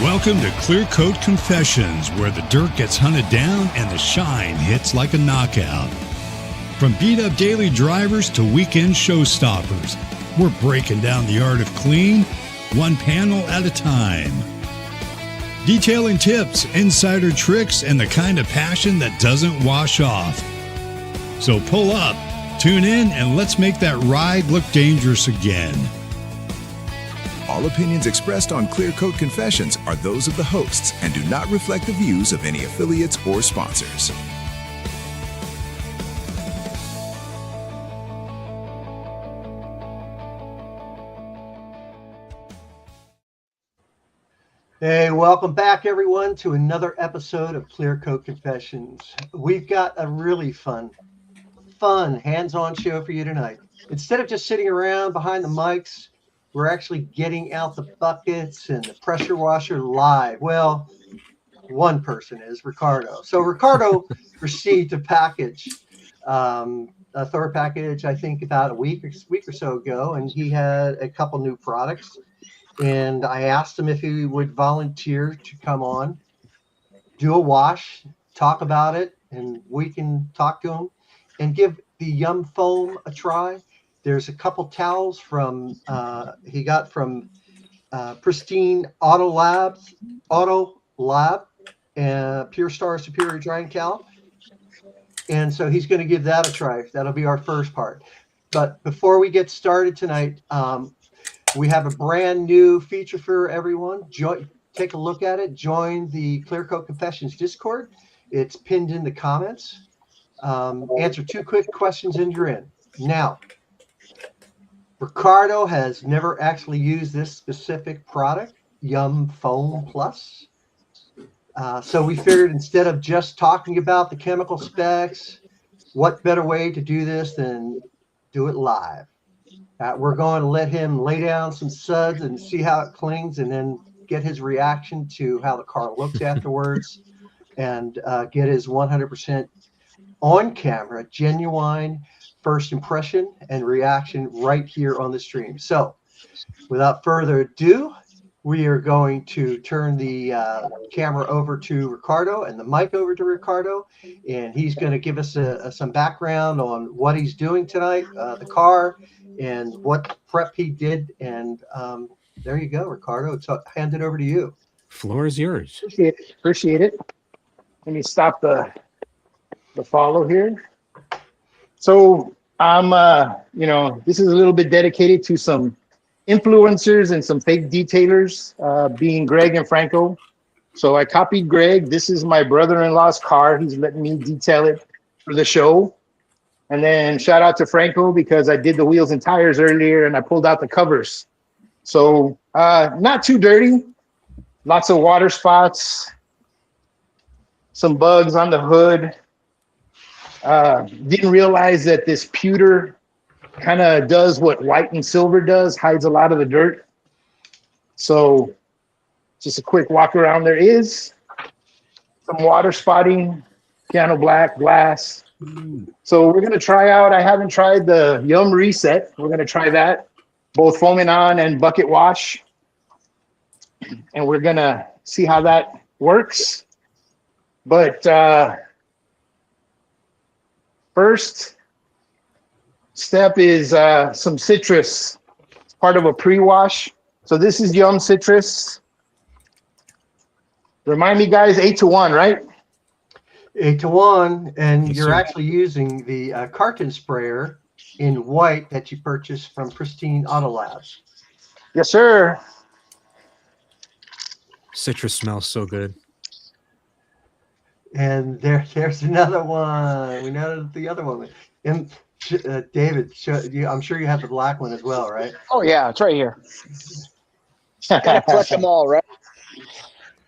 Welcome to Clear Coat Confessions, where the dirt gets hunted down and the shine hits like a knockout. From beat-up daily drivers to weekend showstoppers, we're breaking down the art of clean, one panel at a time. Detailing tips, insider tricks, and the kind of passion that doesn't wash off. So pull up, tune in, and let's make that ride look dangerous again. All opinions expressed on Clear Coat Confessions are those of the hosts and do not reflect the views of any affiliates or sponsors. Hey, welcome back, everyone, to another episode of Clear Coat Confessions. We've got a really fun, hands-on show for you tonight. Instead of just sitting around behind the mics, we're actually getting out the buckets and the pressure washer live. Well, one person is Ricardo. So Ricardo received a package, a THOR package, I think about a week or so ago, and he had a couple new products. And I asked him if he would volunteer to come on, do a wash, talk about it, and we can talk to him and give the Yum Foam a try. There's a couple towels from he got from Pristine Auto Lab, and Pure Star Superior Drying Towel. And so he's going to give that a try. That'll be our first part. But before we get started tonight, we have a brand new feature for everyone. Take a look at it. Join the Clear Coat Confessions Discord. It's pinned in the comments. Answer 2 quick questions and you're in. Now, Ricardo has never actually used this specific product, Yum Foam Plus. So we figured instead of just talking about the chemical specs, what better way to do this than do it live? We're going to let him lay down some suds and see how it clings and then get his reaction to how the car looks afterwards and get his 100% on camera, genuine first impression and reaction right here on the stream. So without further ado, we are going to turn the camera over to Ricardo and the mic over to Ricardo, and he's going to give us some background on what he's doing tonight, the car, and what prep he did. And there you go, Ricardo. It's handed over to you. Floor is yours. Appreciate it. Let me stop the follow here. So I'm, this is a little bit dedicated to some influencers and some fake detailers, being Greg and Franco. So I copied Greg. This is my brother-in-law's car. He's letting me detail it for the show. And then shout out to Franco because I did the wheels and tires earlier and I pulled out the covers. So not too dirty. Lots of water spots. Some bugs on the hood. Didn't realize that this pewter kind of does what white and silver does, hides a lot of the dirt. So just a quick walk around. There is some water spotting, piano black, glass. So we're going to try out, I haven't tried the Yum Reset. We're going to try that, both foaming on and bucket wash. And we're going to see how that works. But first step is some citrus. It's part of a pre-wash. So this is Yum Citrus. Remind me, guys, 8-to-1, right? 8-to-1, and Yes, you're sir. actually using the carton sprayer in white that you purchased from Pristine Auto Labs. Yes, sir. Citrus smells so good. And there's another one. We know the other one. And David, I'm sure you have the black one as well, right? Oh yeah, it's right here. Gotta collect them all, right?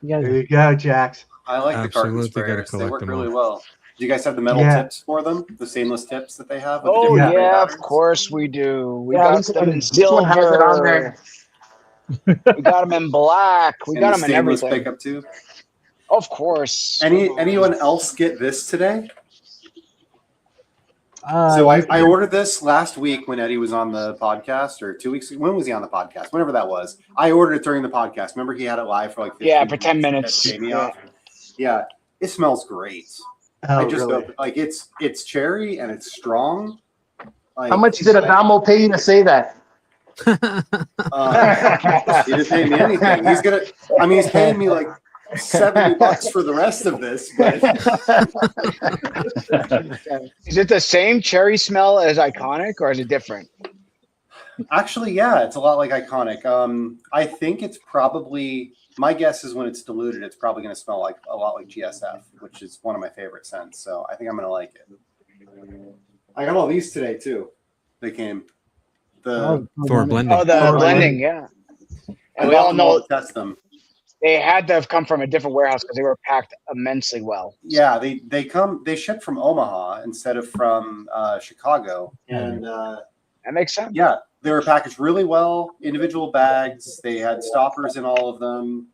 There you go, Jax. I like the carton Absolutely gotta sprayers. They collect work them really all. well. Do you guys have the metal Yeah. tips for them? The stainless tips that they have? With the Oh different yeah, of patterns? course we do. We Yeah, got this them in one has it on silver. there. We got them in black. We And got the them in stainless everything. pickup too. Of course. Anyone else get this today? So I ordered this last week when Eddie was on the podcast, or 2 weeks ago. When was he on the podcast? Whenever that was. I ordered it during the podcast. Remember he had it live for like 15 for 10 minutes. That me off. Yeah, it smells great. Oh, I just really? like it's cherry and it's strong. Like, How much did Adamo pay you to say that? he didn't pay me anything. He's paying me like $70 for the rest of this. But Is it the same cherry smell as Iconic, or is it different? actually, yeah, it's a lot like Iconic. I think it's probably, my guess is when it's diluted, it's probably going to smell like a lot like GSF, which is one of my favorite scents. So I think I'm going to like it. I got all these today too. They came. The THOR blending. Oh, the blending, yeah. And we all know test them. they had to have come from a different warehouse because they were packed immensely well. Yeah, they ship from Omaha instead of from Chicago, and That makes sense. yeah, they were packaged really well. Individual bags. They had stoppers in all of them.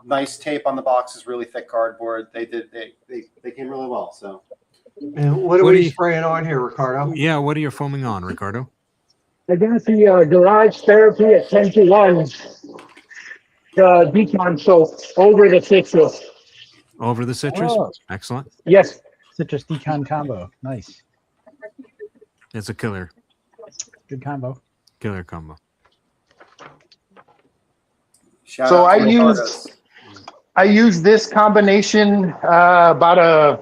Nice tape on the boxes. Really thick cardboard. They came really well. So. And what are we spraying on here, Ricardo? Yeah, what are you foaming on, Ricardo? I got the garage therapy at 10 to 1 Decon soap over the citrus. Over the citrus? Oh. Excellent. Yes. Citrus Decon combo. Nice. It's a killer Good combo. combo. Shout So out to I used this combination about a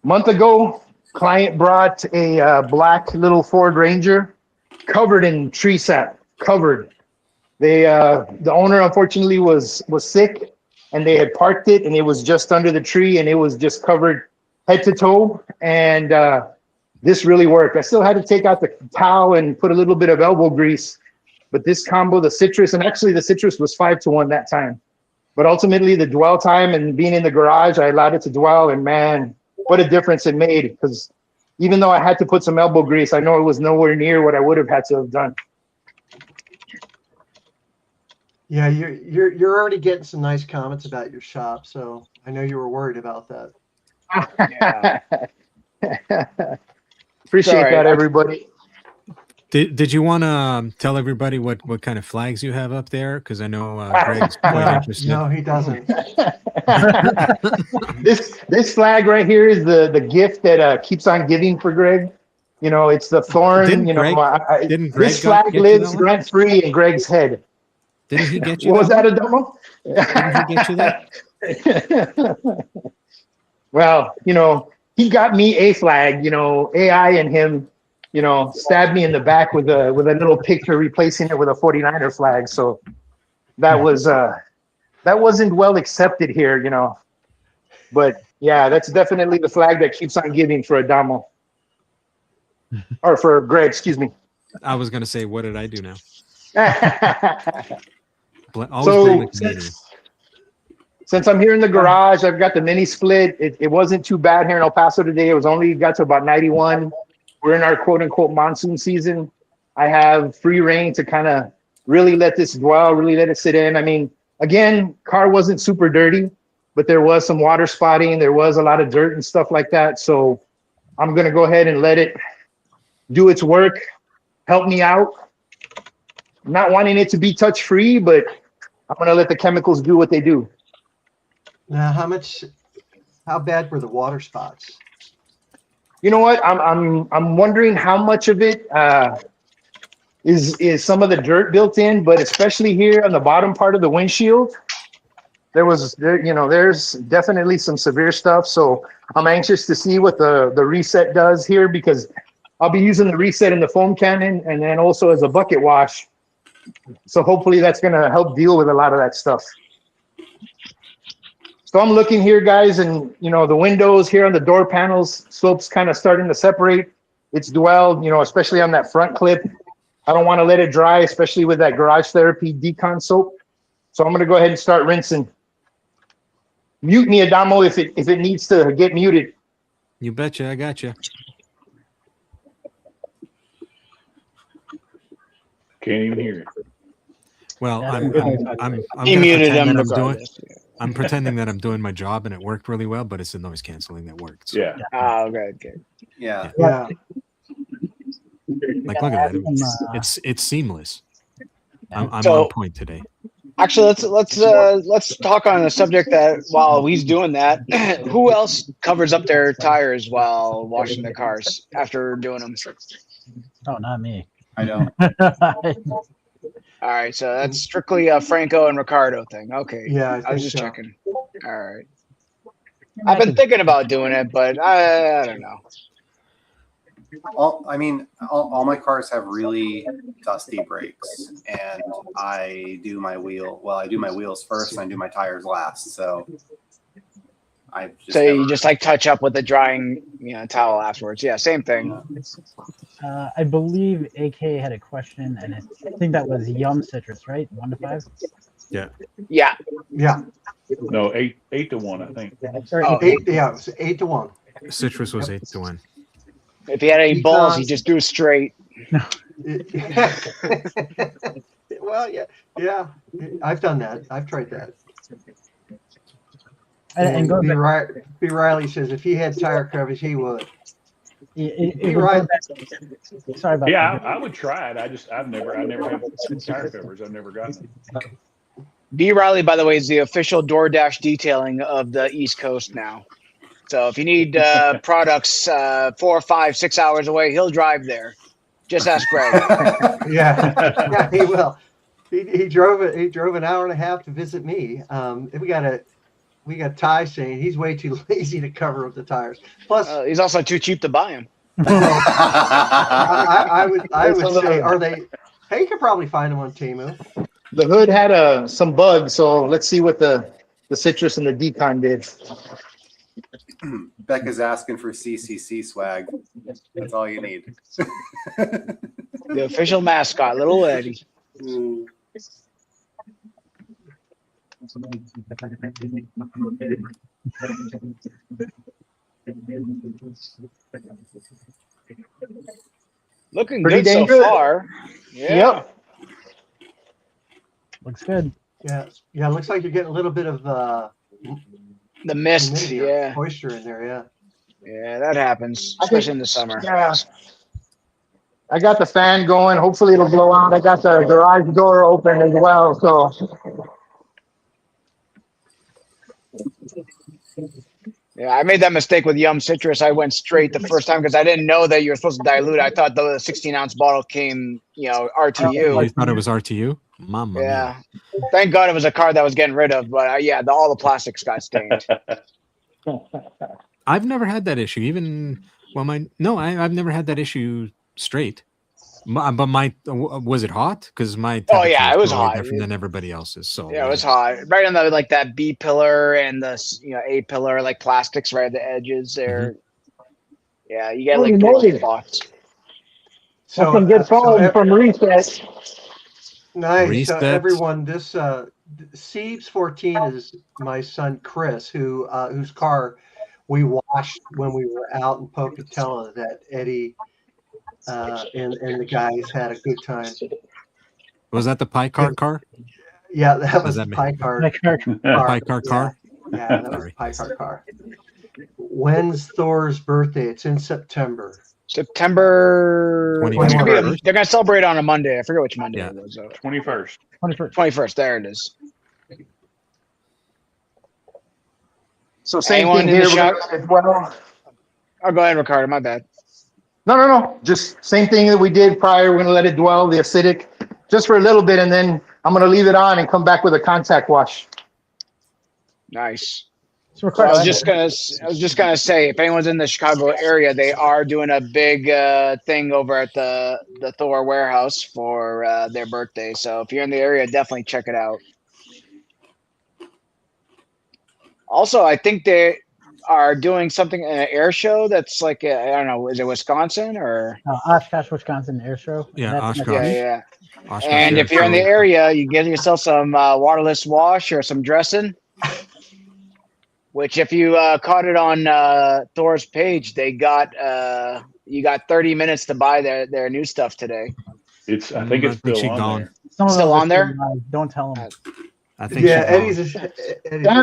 month ago. Client brought a black little Ford Ranger covered in tree sap, covered. The owner unfortunately was sick, and they had parked it, and it was just under the tree, and it was just covered head to toe. And this really worked. I still had to take out the towel and put a little bit of elbow grease, but this combo, the citrus, and actually the citrus was 5 to 1 that time. But ultimately, the dwell time and being in the garage, I allowed it to dwell, and man, what a difference it made. Because even though I had to put some elbow grease, I know it was nowhere near what I would have had to have done. Yeah, you're already getting some nice comments about your shop, so I know you were worried about that. Appreciate Sorry, that, everybody. Did you want to tell everybody what kind of flags you have up there? Because I know Greg's quite interested. No, he doesn't. This flag right here is the gift that keeps on giving for Greg. You know, it's the thorn. Didn't you know, Greg- didn't Greg this flag get you lives that one? rent free in Greg's head. Didn't he get you? What was that that, a demo? Didn't he get you that? Well, you know, he got me a flag. You know, AI and him, you know, stabbed me in the back with a little picture, replacing it with a 49er flag. So that wasn't well accepted here, you know. But yeah, that's definitely the flag that keeps on giving for Adamo. Or for Greg, excuse me. I was gonna say, what did I do now? Always So blame the Canadian. since I'm here in the garage, I've got the mini split. It wasn't too bad here in El Paso today. It was only got to about 91. We're in our quote unquote monsoon season. I have free reign to kind of really let this dwell, really let it sit in. I mean, again, car wasn't super dirty, but there was some water spotting. There was a lot of dirt and stuff like that. So I'm going to go ahead and let it do its work, help me out. Not wanting it to be touch free, but I'm going to let the chemicals do what they do. Now, how bad were the water spots? You know what? I'm wondering how much of it is some of the dirt built in, but especially here on the bottom part of the windshield, there's definitely some severe stuff. So I'm anxious to see what the reset does here, because I'll be using the reset in the foam cannon and then also as a bucket wash. So hopefully that's going to help deal with a lot of that stuff. So I'm looking here, guys, and you know, the windows here on the door panels, soap's kind of starting to separate. It's dwelled, you know, especially on that front clip. I don't want to let it dry, especially with that Garage Therapy Decon soap. So I'm going to go ahead and start rinsing. Mute me, Adamo, if it needs to get muted. You betcha, I got you. Can't even hear it. Well, Yeah. I'm He gonna muted pretend him that I'm doing. regardless. I'm pretending that I'm doing my job and it worked really well, but it's the noise canceling that worked. So, Yeah. Oh, good. Yeah. Yeah. like look at that. It's seamless. I'm So- on point today. Actually, let's talk on the subject that while he's doing that, who else covers up their tires while washing their cars after doing them? Oh, not me. I don't. All right, so that's strictly a Franco and Ricardo thing. Okay, Yeah, I was think just so. checking. All right, I've been thinking about doing it, but I don't know. All my cars have really dusty brakes, and I do my wheels first, and I do my tires last. So you just like touch up with the drying, towel afterwards. Yeah, same thing. I believe AK had a question, and I think that was Yum Citrus, right? 1 to 5. Yeah. Yeah. No, 8 to 1, I think. Or Oh, 8. Yeah, it was 8-1. Citrus was 8 to 1. If he had any Decon. balls, he just do it straight. Well, yeah. I've done that. I've tried that. And going back, B. Riley says if he had tire coverage, he would. it right. would go back- sorry about Yeah, that. I would try it. I never had tire covers. I've never gotten them. B. Riley, by the way, is the official DoorDash detailing of the East Coast now. So if you need products 4, 5, 6 hours away, he'll drive there. Just ask Greg. Yeah, he will. He drove it. He drove an hour and a half to visit me. We got Ty saying he's way too lazy to cover up the tires. Plus, He's also too cheap to buy them. I would say, are they? Hey, you could probably find them on Temu. The hood had some bugs, so let's see what the citrus and the Decon did. Becca's asking for CCC swag. That's all you need. The official mascot, Little Eddie. Looking Pretty good dang so good. far. Yeah. Yep. Looks good. Yeah. Looks like you're getting a little bit of The mist. humidity, Yeah. moisture in there. Yeah. Yeah, that happens, especially in the summer. Yeah. I got the fan going. Hopefully it'll blow out. I got the garage door open as well. So Yeah, I made that mistake with Yum Citrus. I went straight the first time because I didn't know that you were supposed to dilute. I thought the 16-ounce bottle came, Oh, RTU. you thought it was RTU? Mama mia. Yeah. Thank God it was a car that was getting rid of, but all the plastics got stained. I've never had that issue. I've never had that issue straight. But was it hot? Because my Oh, yeah, temperature it was totally hot. different than everybody else's. So Yeah, it was hot. Right on the that B pillar and the A pillar, like plastics right at the edges there. Yeah, you get Holy like moly. little spots. So Some good phone from Reset. Nice. So Reset. everyone, this Siebes 14 is my son Chris, whose car we washed when we were out in Pocatello. That Eddie and the guys had a good time. Was that the pie car? Yeah, that Does was that the mean- pie car. Pie car? Yeah, that was the pie car. When's Thor's birthday? It's in September. September 21st. They're gonna celebrate on a Monday. I forget which Monday Yeah. it was. 21st. 21st. There it is. So same Anyone thing in here. the shop? As well. Oh, go ahead, Ricardo. My bad. No. Just same thing that we did prior. We're gonna let it dwell, the acidic, just for a little bit, and then I'm gonna leave it on and come back with a contact wash. Nice. So So I Ricardo, was just gonna say, if anyone's in the Chicago area, they are doing a big thing over at the Thor warehouse for their birthday. So if you're in the area, definitely check it out. Also, I think they are doing something in an air show that's like I don't know, is it Wisconsin or? Oshkosh, Wisconsin Air Show. Yeah, That's Oshkosh. Yeah. Oshkosh And Air if you're in the Show. area, you get yourself some waterless wash or some dressing. Which, if you caught it on Thor's page, they got you got 30 minutes to buy their new stuff today. I think it's I think still she on gone. there. Some of Still those are on there? Don't tell them. I think Yeah, she's gone.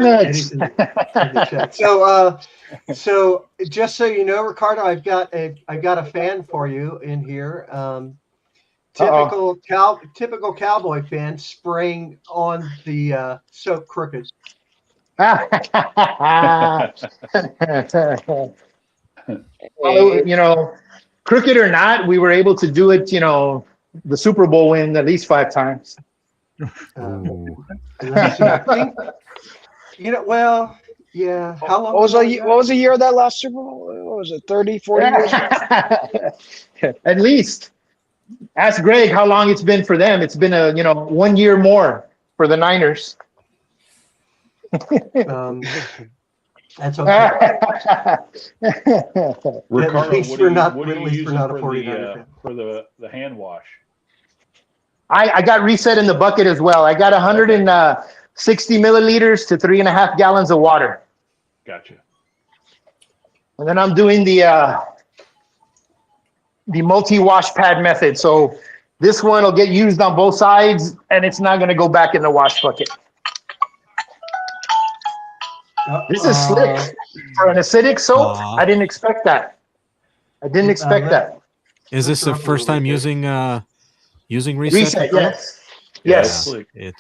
Eddie's in the chat. So just so you know, Ricardo, I've got a fan for you in here. Typical cowboy fan spraying on the soap crooked. Well, you know, crooked or not, we were able to do it. You know, the Super Bowl win at least 5 times. Ooh. Let me see. I think well, yeah. How long? What was the year of that last Super Bowl? What was it, 30, 40 years? At least. Ask Greg how long it's been for them. It's been 1 year more for the Niners. That's okay. Ricardo, At least what we're do not. you At least use we're not a for 49er fan. the hand wash? I got reset in the bucket as well. I got 160 milliliters to 3.5 gallons of water. Gotcha. And then I'm doing the multi-wash pad method. So this one will get used on both sides, and it's not going to go back in the wash bucket. This is slick for an acidic soap. I didn't expect that. that. Is this the first time using reset? Reset, yes. Yes. Yeah,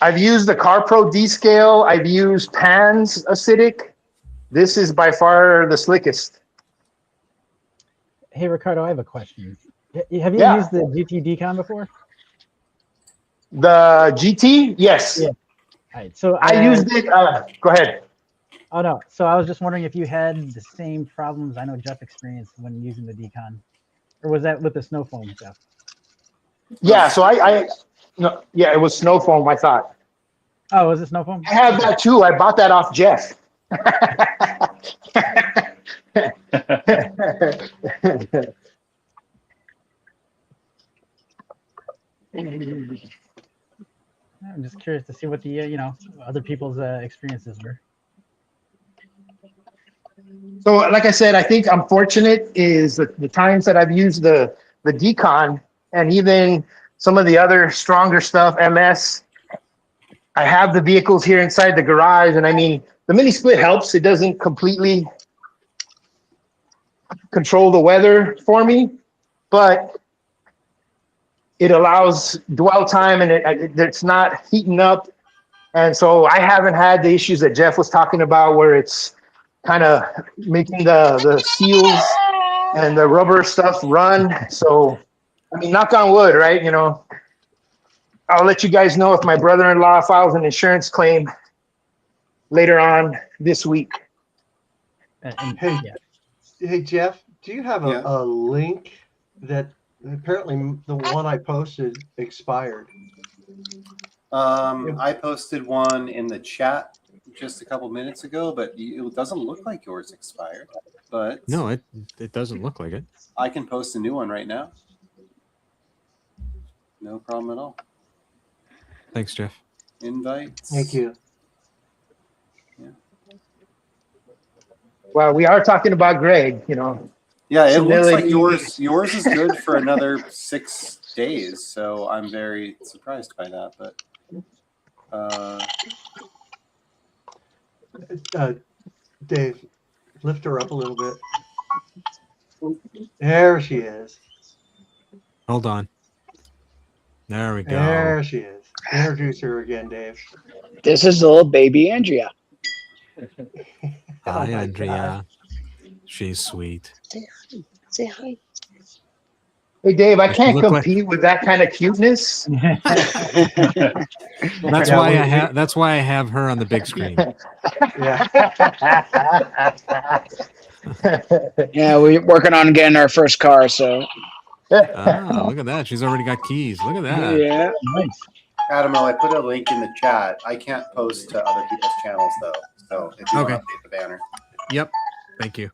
I've used the CarPro D-Scale. I've used Pan's acidic. This is by far the slickest. Hey, Ricardo, I have a question. Have you used the GT Decon before? The GT? Yes. Yeah. All right. So I used it. Go ahead. Oh, no. So I was just wondering if you had the same problems I know Jeff experienced when using the Decon. Or was that with the snow foam, Jeff? Yeah, so it was snow foam, I thought. Oh, was it snow foam? I have that too. I bought that off Jeff. I'm just curious to see what the other people's experiences were. So, like I said, I think I'm fortunate is the times that I've used the Decon and even some of the other stronger stuff, MS. I have the vehicles here inside the garage, and I mean, the mini split helps. It doesn't completely control the weather for me, but it allows dwell time, and it's not heating up. And so I haven't had the issues that Jeff was talking about where it's kind of making the seals and the rubber stuff run. So, I mean, knock on wood, right? You know, I'll let you guys know if my brother-in-law files an insurance claim later on this week. Hey, Jeff, do you have a link that apparently the one I posted expired? I posted one in the chat just a couple minutes ago, but it doesn't look like yours expired. But no, it doesn't look like it. I can post a new one right now. No problem at all. Thanks, Jeff. Invites. Thank you. Yeah. Well, we are talking about Greg, you know. Yeah, it looks like yours is good for another 6 days. So I'm very surprised by that. But Dave, lift her up a little bit. There she is. Hold on. There we go. There she is. Introduce her again, Dave. This is little baby Andrea. Hi, Andrea. She's sweet. Say hi. Hey, Dave, I can't compete with that kind of cuteness. That's why I have her on the big screen. Yeah, we're working on getting our first car, so. Ah, look at that. She's already got keys. Look at that. Yeah. Nice. Adamo, I put a link in the chat. I can't post to other people's channels though. So if you want to update the banner. Yep. Thank you.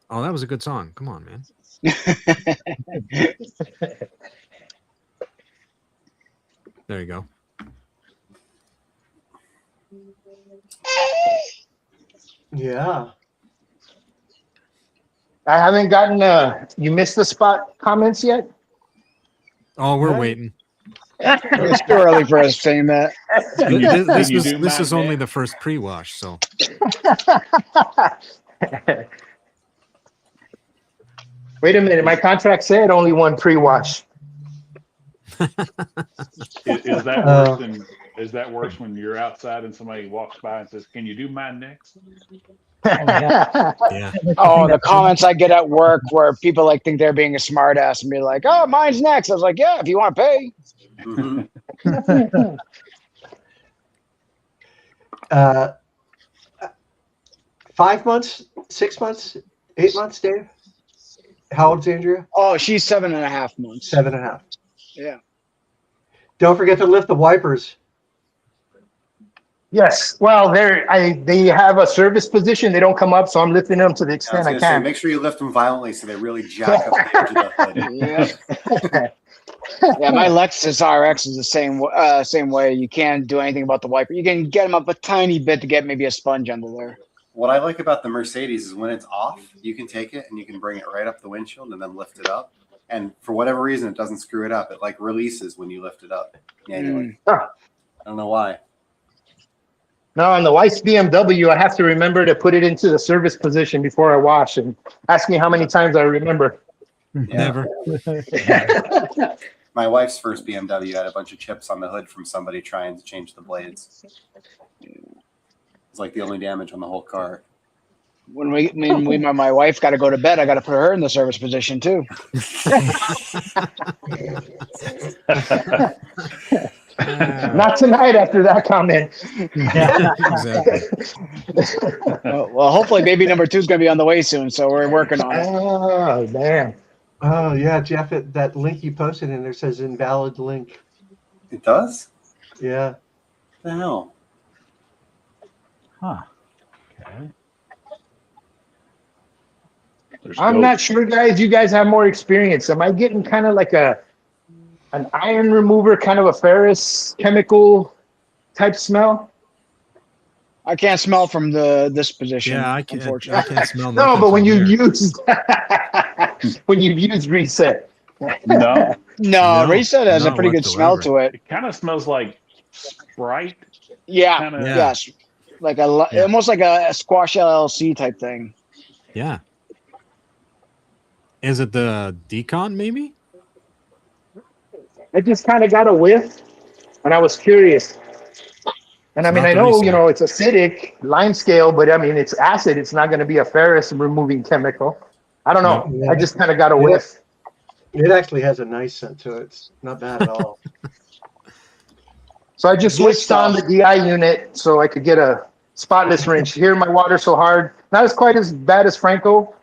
Oh, that was a good song. Come on, man. There you go. Yeah. I haven't gotten you missed the spot comments yet. Oh, we're waiting. It's too early for us saying that. This is only the first pre-wash, so. Wait a minute, my contract said only one pre-wash. Is that worse than? Is that worse when you're outside and somebody walks by and says, "Can you do mine next?" Yeah. Oh, the comments I get at work where people like think they're being a smart ass and be like, "Oh, mine's next." I was like, "Yeah, if you want to pay." Mhm. 5 months, 6 months, 8 months, Dave? How old's Andrea? Oh, she's 7.5 months. 7.5. Yeah. Don't forget to lift the wipers. Yes. Well, they have a service position. They don't come up, so I'm lifting them to the I was extent I gonna say, can. make sure you lift them violently so they really jack up the edge of the hood. Yeah, my Lexus RX is the same way. You can't do anything about the wiper. You can get them up a tiny bit to get maybe a sponge under there. What I like about the Mercedes is when it's off, you can take it and you can bring it right up the windshield and then lift it up. And for whatever reason, it doesn't screw it up. It like releases when you lift it up manually. I don't know why. No, on the wife's BMW, I have to remember to put it into the service position before I wash, and ask me how many times I remember. Never. My wife's first BMW had a bunch of chips on the hood from somebody trying to change the blades. It's like the only damage on the whole car. When my wife got to go to bed, I got to put her in the service position too. Not tonight after that comment. Yeah, exactly. Well, hopefully baby number 2 is going to be on the way soon, so we're working on it. Oh, damn. Oh, yeah, Jeff, that link you posted in there says invalid link. It does? Yeah. What the hell? Huh. Okay. I'm not sure, guys. You guys have more experience. Am I getting kind of like an iron remover, kind of a ferrous chemical type smell? I can't smell from this position. Yeah, I can't smell. No, nothing but when from you've here. used reset. No, Reset has a not pretty good smell whatsoever. to it. it kind of smells like Sprite. Yeah, Kinda- Yeah. yes, like almost like a Squash LLC type thing. Yeah. Is it the Decon, maybe? I just kind of got a whiff, and I was curious. And I It's mean, not I the know, reset. it's acidic, lime scale, but I mean, it's acid. It's not going to be a ferrous removing chemical. I don't know. No. I just kind of got a whiff. It actually has a nice scent to it. It's not bad at all. So I just switched on the DI unit so I could get a spotless rinse. Here, my water's so hard. Not as quite as bad as Franco,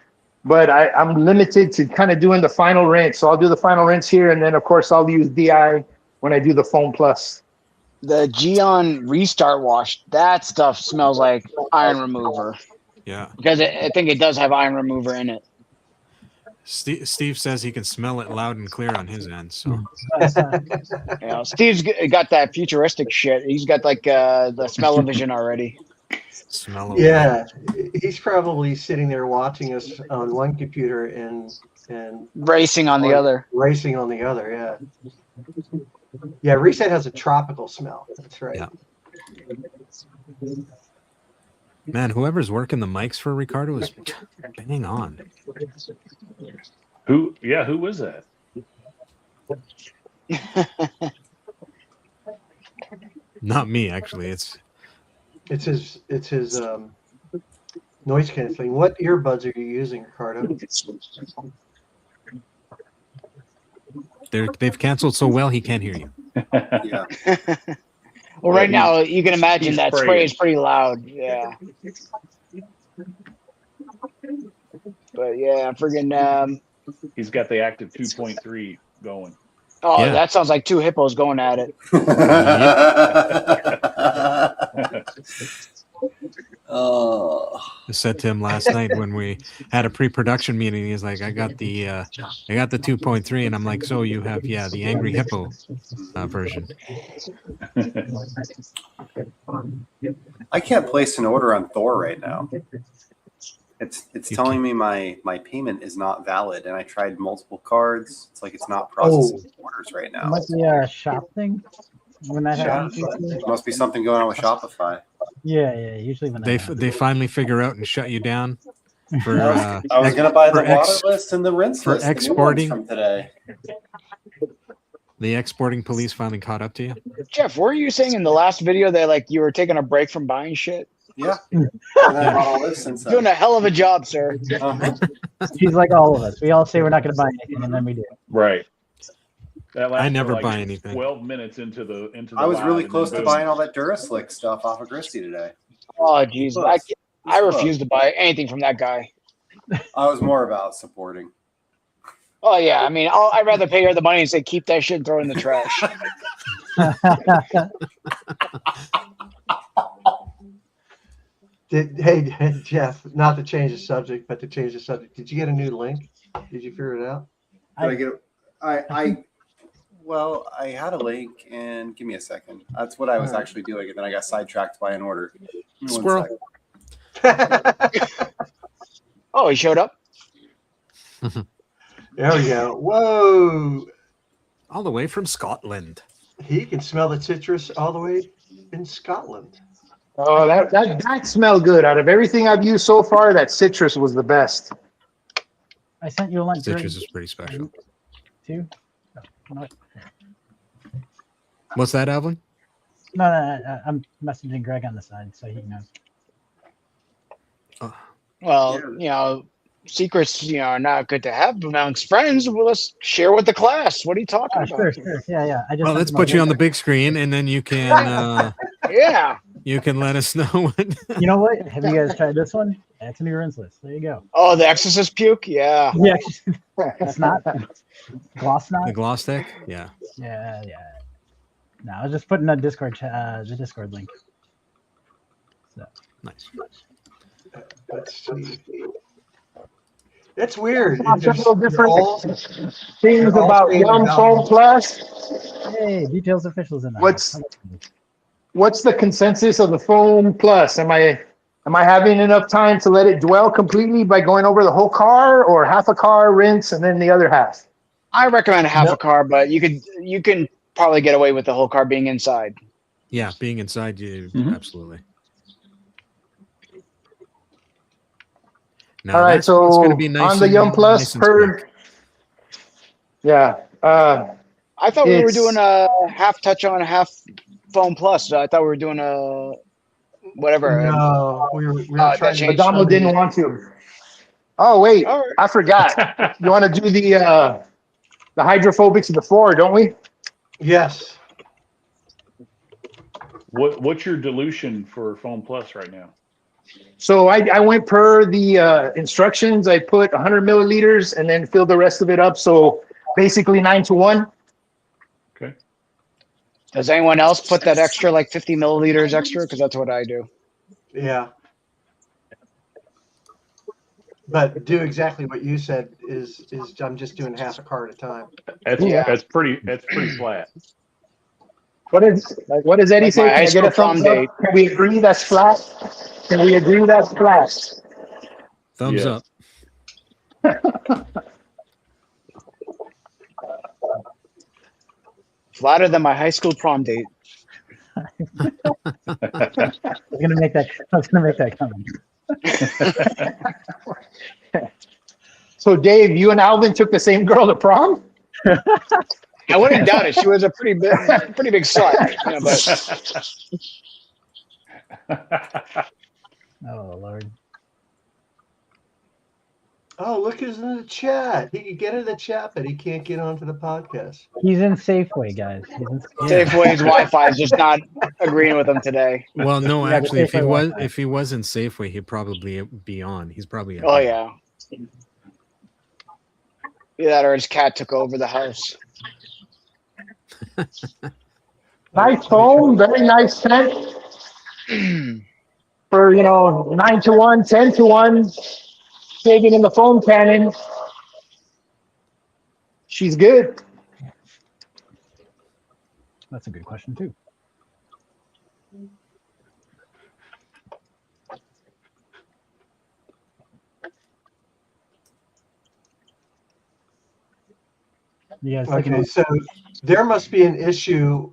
but I'm limited to kind of doing the final rinse. So I'll do the final rinse here, and then, of course, I'll use DI when I do the Foam Plus. The Geon Restart Wash, that stuff smells like iron remover Yeah. because I think it does have iron remover in it. Steve says he can smell it loud and clear on his end. So Steve's got that futuristic shit. He's got like the smell-o-vision already. smell of Yeah, he's probably sitting there watching us on one computer and Racing on the other. racing on the other. Yeah. Yeah, Reset has a tropical smell. That's right. Yeah. Man, whoever's working the mics for Ricardo is bang on. Who was that? Not me, actually. It's It's his noise canceling. What earbuds are you using, Ricardo? they've canceled so well he can't hear you. Yeah. Well, right now you can imagine he's that spray spraying. is pretty loud. Yeah. But yeah, friggin' He's got the active 2.3 going. oh, Yeah. that sounds like two hippos going at it. Oh. I said to him last night when we had a pre-production meeting, he's like, I got the 2.3, and I'm like, so you have the Angry Hippo version. I can't place an order on Thor right now. It's telling me my payment is not valid, and I tried multiple cards. It's like it's not processing orders right It now. must be a shop thing when that happens. Must be something going on with Shopify. Yeah. Usually when They finally figure out and shut you down for. I was gonna buy the water list and the rinse for list, the new ones exporting from today. The exporting police finally caught up to you. Jeff, weren't you saying in the last video that like you were taking a break from buying shit? Yeah. And I bought all this since then. Doing a hell of a job, sir. He's like all of us. We all say we're not going to buy anything, and then we do. Right. That I lasted never like buy anything. 12 minutes into the I was live, really and close then to boom. buying all that Duraslick stuff off of Christie today. Oh, jeez. I refuse to buy anything from that guy. I was more about supporting. Oh, yeah. I mean, I'd rather pay her the money and say, keep that shit and throw it in the trash. Hey, Jeff, not to change the subject, but to change the subject. Did you get a new link? Did you figure it out? Did I get it? Well, I had a link, and give me a second. That's what I was actually doing, and then I got sidetracked by an order. Squirrel. Oh, he showed up? There we go. Whoa. All the way from Scotland. He can smell the citrus all the way in Scotland. Oh, that smelled good. Out of everything I've used so far, that citrus was the best. I sent you a link. Citrus is pretty special. Too? No. What's that, Alvin? No, I'm messaging Greg on the side so he knows. Well, you know, secrets, you know, are not good to have amongst friends. Well, let's share with the class. What are you talking about? Sure. Yeah. Well, let's put you on the big screen, and then you can. Yeah. You can let us know what. You know what? Have you guys tried this one? It's a new rinse list. There you go. Oh, the Exorcist puke? Yeah. Yeah. It's not. Gloss not? The gloss stick? Yeah. Yeah. No, I was just putting the Discord link. So. Nice. Let's see. It's weird. Several different things about Yum Foam Plus. Hey, Details Officials in there. What's the consensus of the Foam Plus? Am I having enough time to let it dwell completely by going over the whole car, or half a car, rinse, and then the other half? I recommend half a car, but you can probably get away with the whole car being inside. Yeah, being inside, you absolutely. Now, all right, so it's going to be nice on the Yum Plus yeah. I thought we were doing a half touch on, half Foam Plus. I thought we were doing a whatever. No, we were trying to. Adamo didn't want to. Oh wait, I forgot. You want to do the hydrophobics of the floor, don't we? Yes. What's your dilution for Foam Plus right now? So I went per the instructions. I put 100 milliliters and then filled the rest of it up. So basically 9-to-1. Okay. Does anyone else put that extra, like 50 milliliters extra? Because that's what I do. Yeah. But do exactly what you said is I'm just doing half a car at a time. That's pretty flat. What does Eddie say? Can I get a thumbs up? Can we agree that's flat? Can we agree that's flat? Thumbs up. Flatter than my high school prom date. I was gonna make that comment. So Dave, you and Alvin took the same girl to prom? I wouldn't doubt it. She was a pretty big slut. But Oh Lord. Oh, look who's in the chat. He could get in the chat, but he can't get onto the podcast. He's in Safeway, guys. Safeway's Wi-Fi is just not agreeing with him today. Well, no, Yeah, actually, if Safeway he was in Safeway, he'd probably be on. He's probably. Oh yeah. Either that or his cat took over the house. Nice foam, very nice scent. For 9-to-1, 10-to-1, saving in the foam cannon. She's good. That's a good question too. You guys Okay, so there must be an issue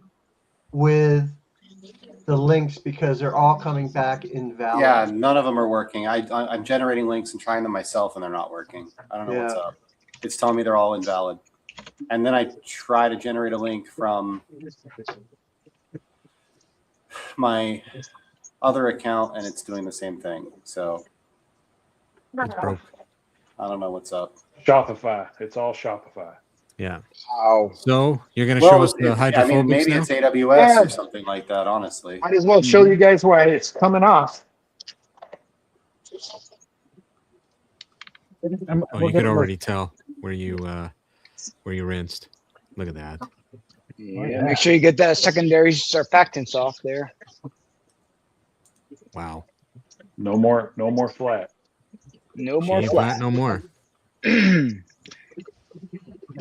with the links because they're all coming back invalid. Yeah, none of them are working. I'm generating links and trying them myself, and they're not working. I don't know what's up. It's telling me they're all invalid. And then I try to generate a link from my other account, and it's doing the same thing. So It's broke. I don't know what's up. Shopify. It's all Shopify. Yeah. Wow. So you're going to show us the hydrophobics I mean, maybe now? it's AWS or something like that, honestly. Might as well show you guys why it's coming off. Oh, you could already tell where you rinsed. Look at that. Yeah, make sure you get that secondary surfactants off there. Wow. No more flat. No more Shave flat. No more. Did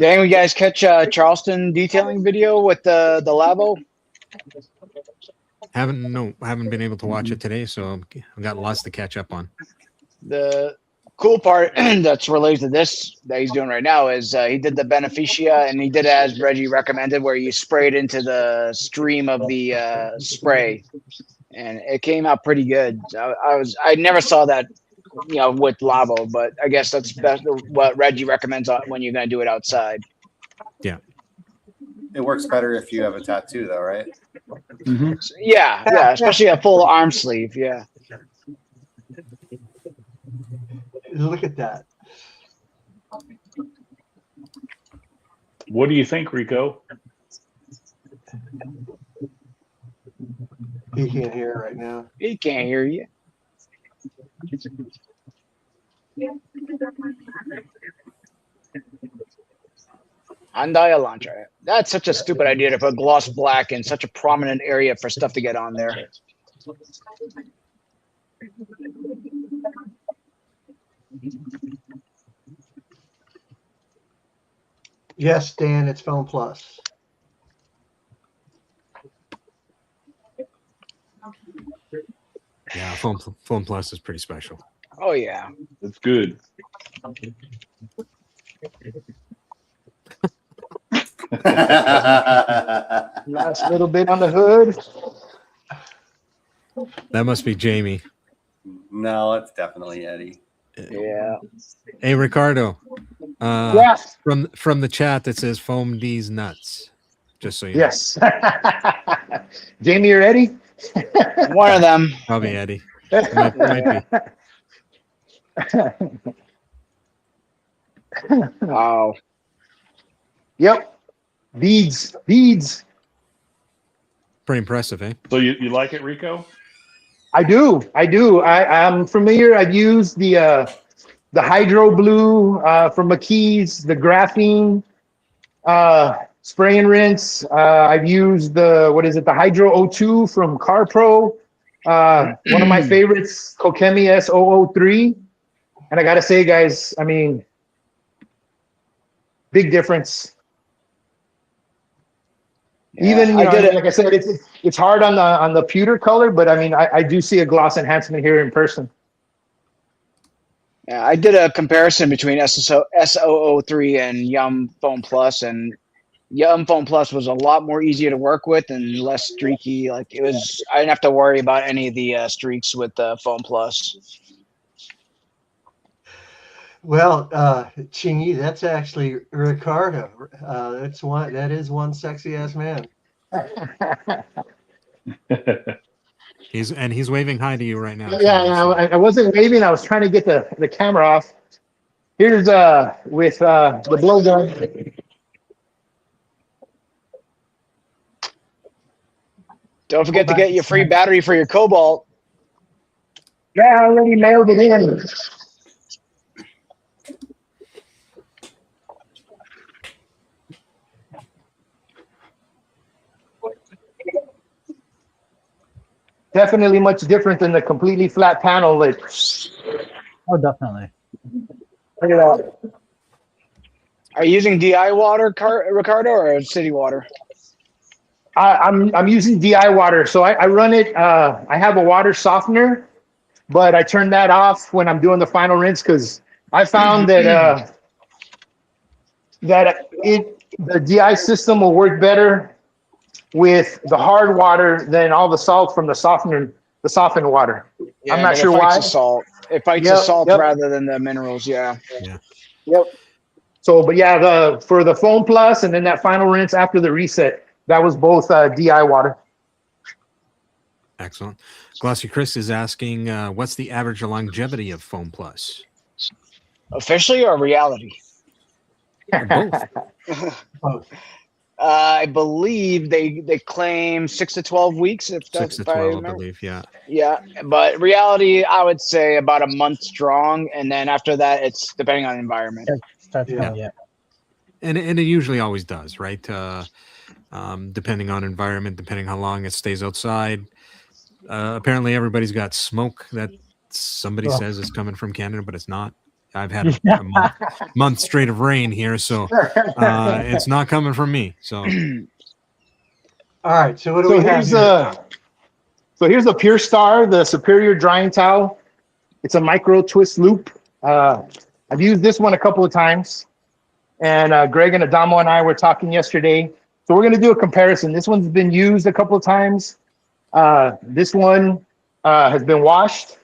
anyone guys catch Charleston detailing video with the Labo? Haven't been able to watch it today, so I've got lots to catch up on. The cool part that's related to this that he's doing right now is he did the beneficia, and he did it as Reggie recommended, where you spray it into the stream of the spray, and it came out pretty good. I never saw that, with Labo, but I guess that's what Reggie recommends when you're going to do it outside. Yeah. It works better if you have a tattoo, though, right? Mm-hmm. Yeah, especially a full arm sleeve. Yeah. Look at that. What do you think, Rico? He can't hear right now. He can't hear you. Andaya Elantra. That's such a stupid idea to put gloss black in such a prominent area for stuff to get on there. Yes, Dan, it's Phone Plus. Yeah, Phone Plus is pretty special. Oh yeah, it's good. Last little bit on the hood. That must be Jamie. No, it's definitely Eddie. Yeah. Hey, Ricardo. Yes. From the chat that says foam D's nuts. Just so you know. Yes. Jamie or Eddie? One of them. Probably Eddie. Might be. Wow. Yep. Beads. Pretty impressive, eh? So you like it, Rico? I do. I'm familiar. I've used the Hydro Blue from McKee's, the graphene spray and rinse. I've used the Hydro O2 from CarPro. One of my favorites, Kokemi S003. And I got to say, guys, I mean, big difference. Yeah, Even like I said, it's hard on the pewter color, but I mean, I do see a gloss enhancement here in person. Yeah, I did a comparison between S003 and Yum Foam Plus, and Yum Foam Plus was a lot more easier to work with and less streaky. Like I didn't have to worry about any of the streaks with Foam Plus. Well, Chingy, that's actually Ricardo. That is one sexy ass man. He's waving hi to you right now. Yeah, I wasn't waving. I was trying to get the camera off. Here's with the blowgun. Don't forget to get your free battery for your Cobalt. Yeah, I already mailed it in. Definitely much different than the completely flat panel. Oh, definitely. Look at that. Are you using DI water, Ricardo, or city water? I'm using DI water, so I run it. I have a water softener, but I turn that off when I'm doing the final rinse because I found that that the DI system will work better with the hard water than all the salt from the softened water. Yeah, I'm not 'cause sure it fights why. the salt. It fights the Yep, salt yep. rather than the minerals. Yeah. Yep. So, but yeah, for the foam plus and then that final rinse after the reset, that was both DI water. Excellent. Glossy Chris is asking, what's the average longevity of Foam Plus? Officially or reality? Both. I believe they claim 6 to 12 weeks. If 6 to 12, I believe. Yeah. Yeah, but reality, I would say about a month strong, and then after that, it's depending on the environment. Yeah. And it usually always does, right? Depending on environment, depending how long it stays outside. Apparently, everybody's got smoke that somebody says is coming from Canada, but it's not. I've had a month straight of rain here, so it's not coming from me. So, all right. So what do we have here? So here's the Pure Star, the Superior Drying Towel. It's a micro twist loop. I've used this one a couple of times, and Greg and Adamo and I were talking yesterday. So we're going to do a comparison. This one's been used a couple of times. This one has been washed,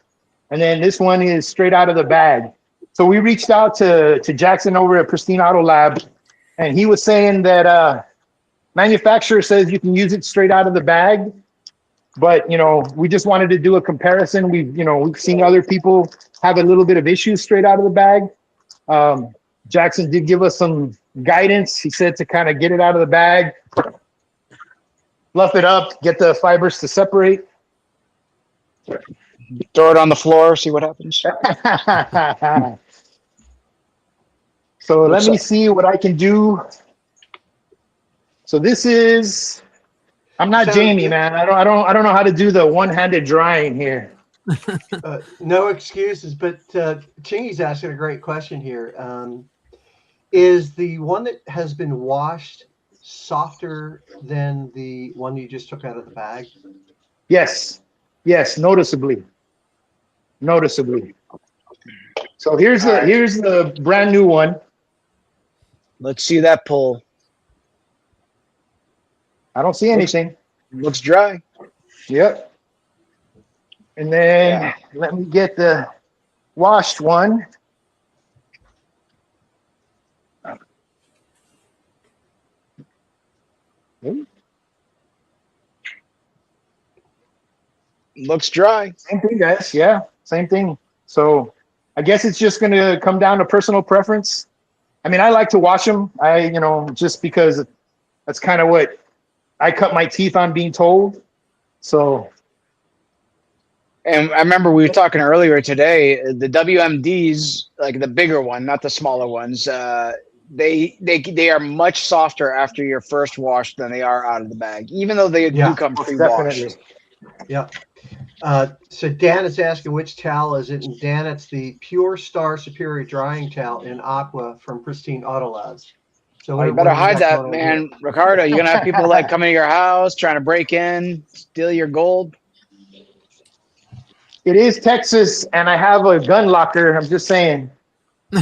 and then this one is straight out of the bag. So we reached out to Jackson over at Pristine Auto Lab, and he was saying that manufacturer says you can use it straight out of the bag, but we just wanted to do a comparison. We've seen other people have a little bit of issues straight out of the bag. Jackson did give us some guidance. He said to kind of get it out of the bag, fluff it up, get the fibers to separate. Throw it on the floor, see what happens. So let me see what I can do. So this is, I'm not Jamie, man. I don't know how to do the one-handed drying here. No excuses, but Chingy's asking a great question here. Is the one that has been washed softer than the one you just took out of the bag? Yes, noticeably. So here's the brand new one. Let's see that pull. I don't see anything. Looks dry. Yep. And then let me get the washed one. Looks dry. Same thing, guys. Yeah, same thing. So I guess it's just going to come down to personal preference. I mean, I like to wash them. Just because that's kind of what I cut my teeth on being told. So. And I remember we were talking earlier today, the WMDs, like the bigger one, not the smaller ones, they are much softer after your first wash than they are out of the bag, even though they do come pre-washed. Yeah. So Dan is asking which towel is it, and Dan, it's the Pure Star Superior Drying Towel in Aqua from Pristine Auto Labs. So you better hide that, man. Ricardo, you're gonna have people like coming to your house trying to break in, steal your gold. It is Texas, and I have a gun locker. I'm just saying. so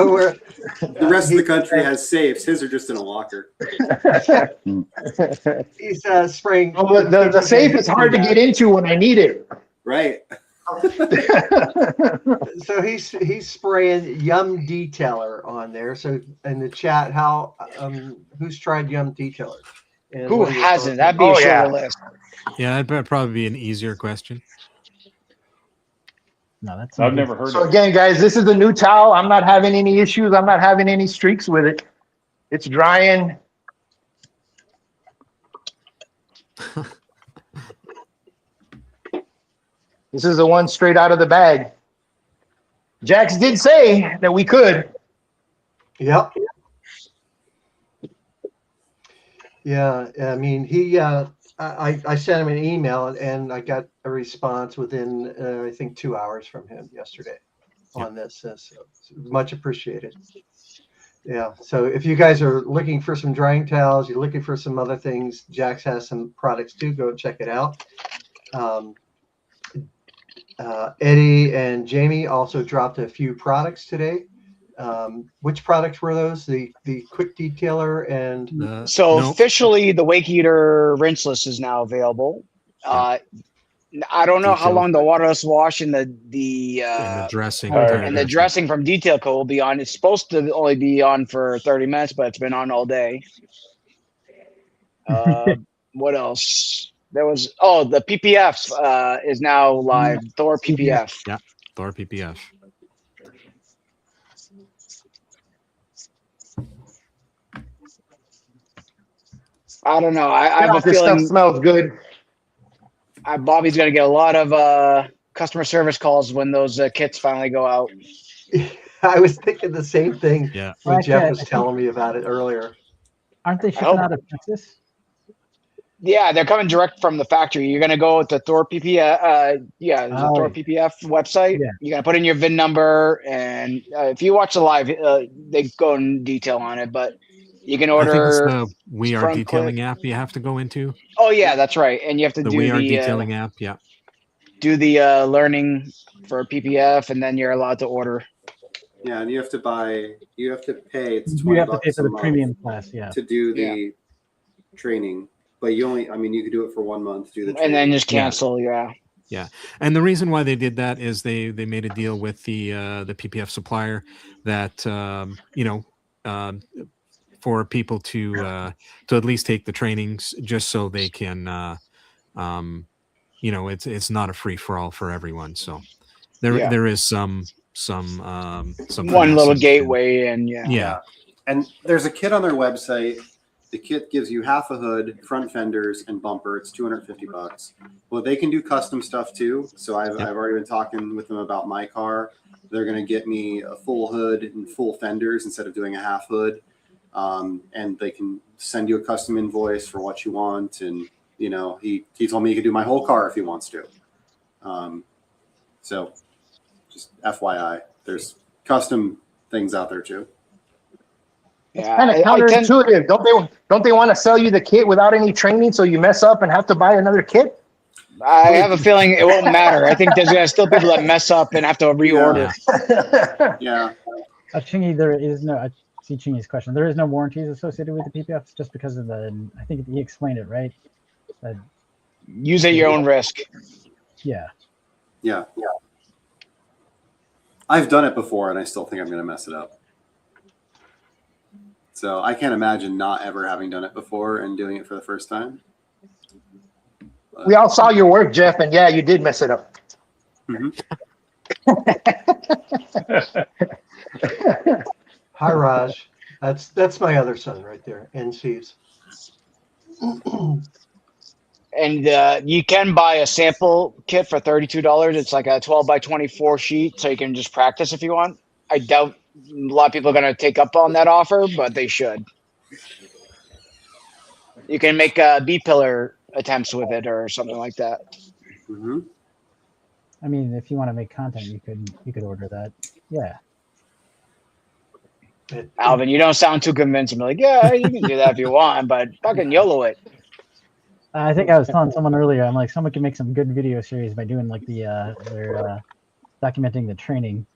we're, the rest of the country has safes. His are just in a locker. He's spraying. Oh, but the safe is hard to get into when I need it. Right. So he's spraying Yum Detailer on there. So in the chat, who's tried Yum Detailer? And who hasn't? That'd be a shorter list. Yeah, that'd probably be an easier question. No, that's. I've never heard of it. So again, guys, this is the new towel. I'm not having any issues. I'm not having any streaks with it. It's drying. This is the one straight out of the bag. Jax did say that we could. Yep. Yeah, I mean, I sent him an email and I got a response within, I think, 2 hours from him yesterday on this. So much appreciated. Yeah. So if you guys are looking for some drying towels, you're looking for some other things, Jax has some products too. Go check it out. Eddie and Jamie also dropped a few products today. Which products were those? The quick detailer and Officially, the Wake Eater rinseless is now available. I don't know how long the waterless wash and the dressing and the dressing from Detail Co will be on. It's supposed to only be on for 30 minutes, but it's been on all day. What else? There was the PPF is now live. THOR PPF. Yeah, THOR PPF. I don't know. I have a this feeling stuff smells good. Bobby's going to get a lot of customer service calls when those kits finally go out. I was thinking the same thing when Actually, Jeff was telling me about it earlier. Aren't they shipping out of Texas? Yeah, they're coming direct from the factory. You're going to go with the THOR PPF. There's a THOR PPF website. Yeah. You're going to put in your VIN number. And if you watch the live, they go in detail on it. But you can order. I think it's the We Are Detailing app you have to go into. Oh, yeah, that's right. And you have to do We Are Detailing app. Yeah. Do the learning for PPF, and then you're allowed to order. Yeah, and you have to pay. It's $20 You have to pay for a the month premium class, yeah. to do the training. But you could do it for 1 month, do the training. And then just cancel, yeah. And the reason why they did that is they made a deal with the PPF supplier that for people to at least take the trainings, just so they can it's not a free for all for everyone. So there is some one little gateway, and and there's a kit on their website. The kit gives you half a hood, front fenders, and bumper. It's $250. Well, they can do custom stuff too. So I've already been talking with them about my car. They're going to get me a full hood and full fenders instead of doing a half hood. And they can send you a custom invoice for what you want. And, he told me he could do my whole car if he wants to. So just FYI, there's custom things out there too. It's kind of counterintuitive. Don't they want to sell you the kit without any training, so you mess up and have to buy another kit? I have a feeling it won't matter. I think there's gonna still people that mess up and have to reorder. Yeah. Chingy, there is no. I see Chingy's question. There is no warranties associated with the PPF, just because of the. I think he explained it right. Use at your own risk. Yeah. Yeah. I've done it before, and I still think I'm going to mess it up. So I can't imagine not ever having done it before and doing it for the first time. We all saw your work, Jeff, and you did mess it up. Hi, Raj. That's my other son right there, NC's. And you can buy a sample kit for $32. It's like a 12 by 24 sheet, so you can just practice if you want. I doubt a lot of people are going to take up on that offer, but they should. You can make B-pillar attempts with it or something like that. I mean, if you want to make content, you could order that. Yeah. Alvin, you don't sound too convincing. Like, yeah, you can do that if you want, but fucking YOLO it. I think I was telling someone earlier, I'm like, someone can make some good video series by doing like they're documenting the training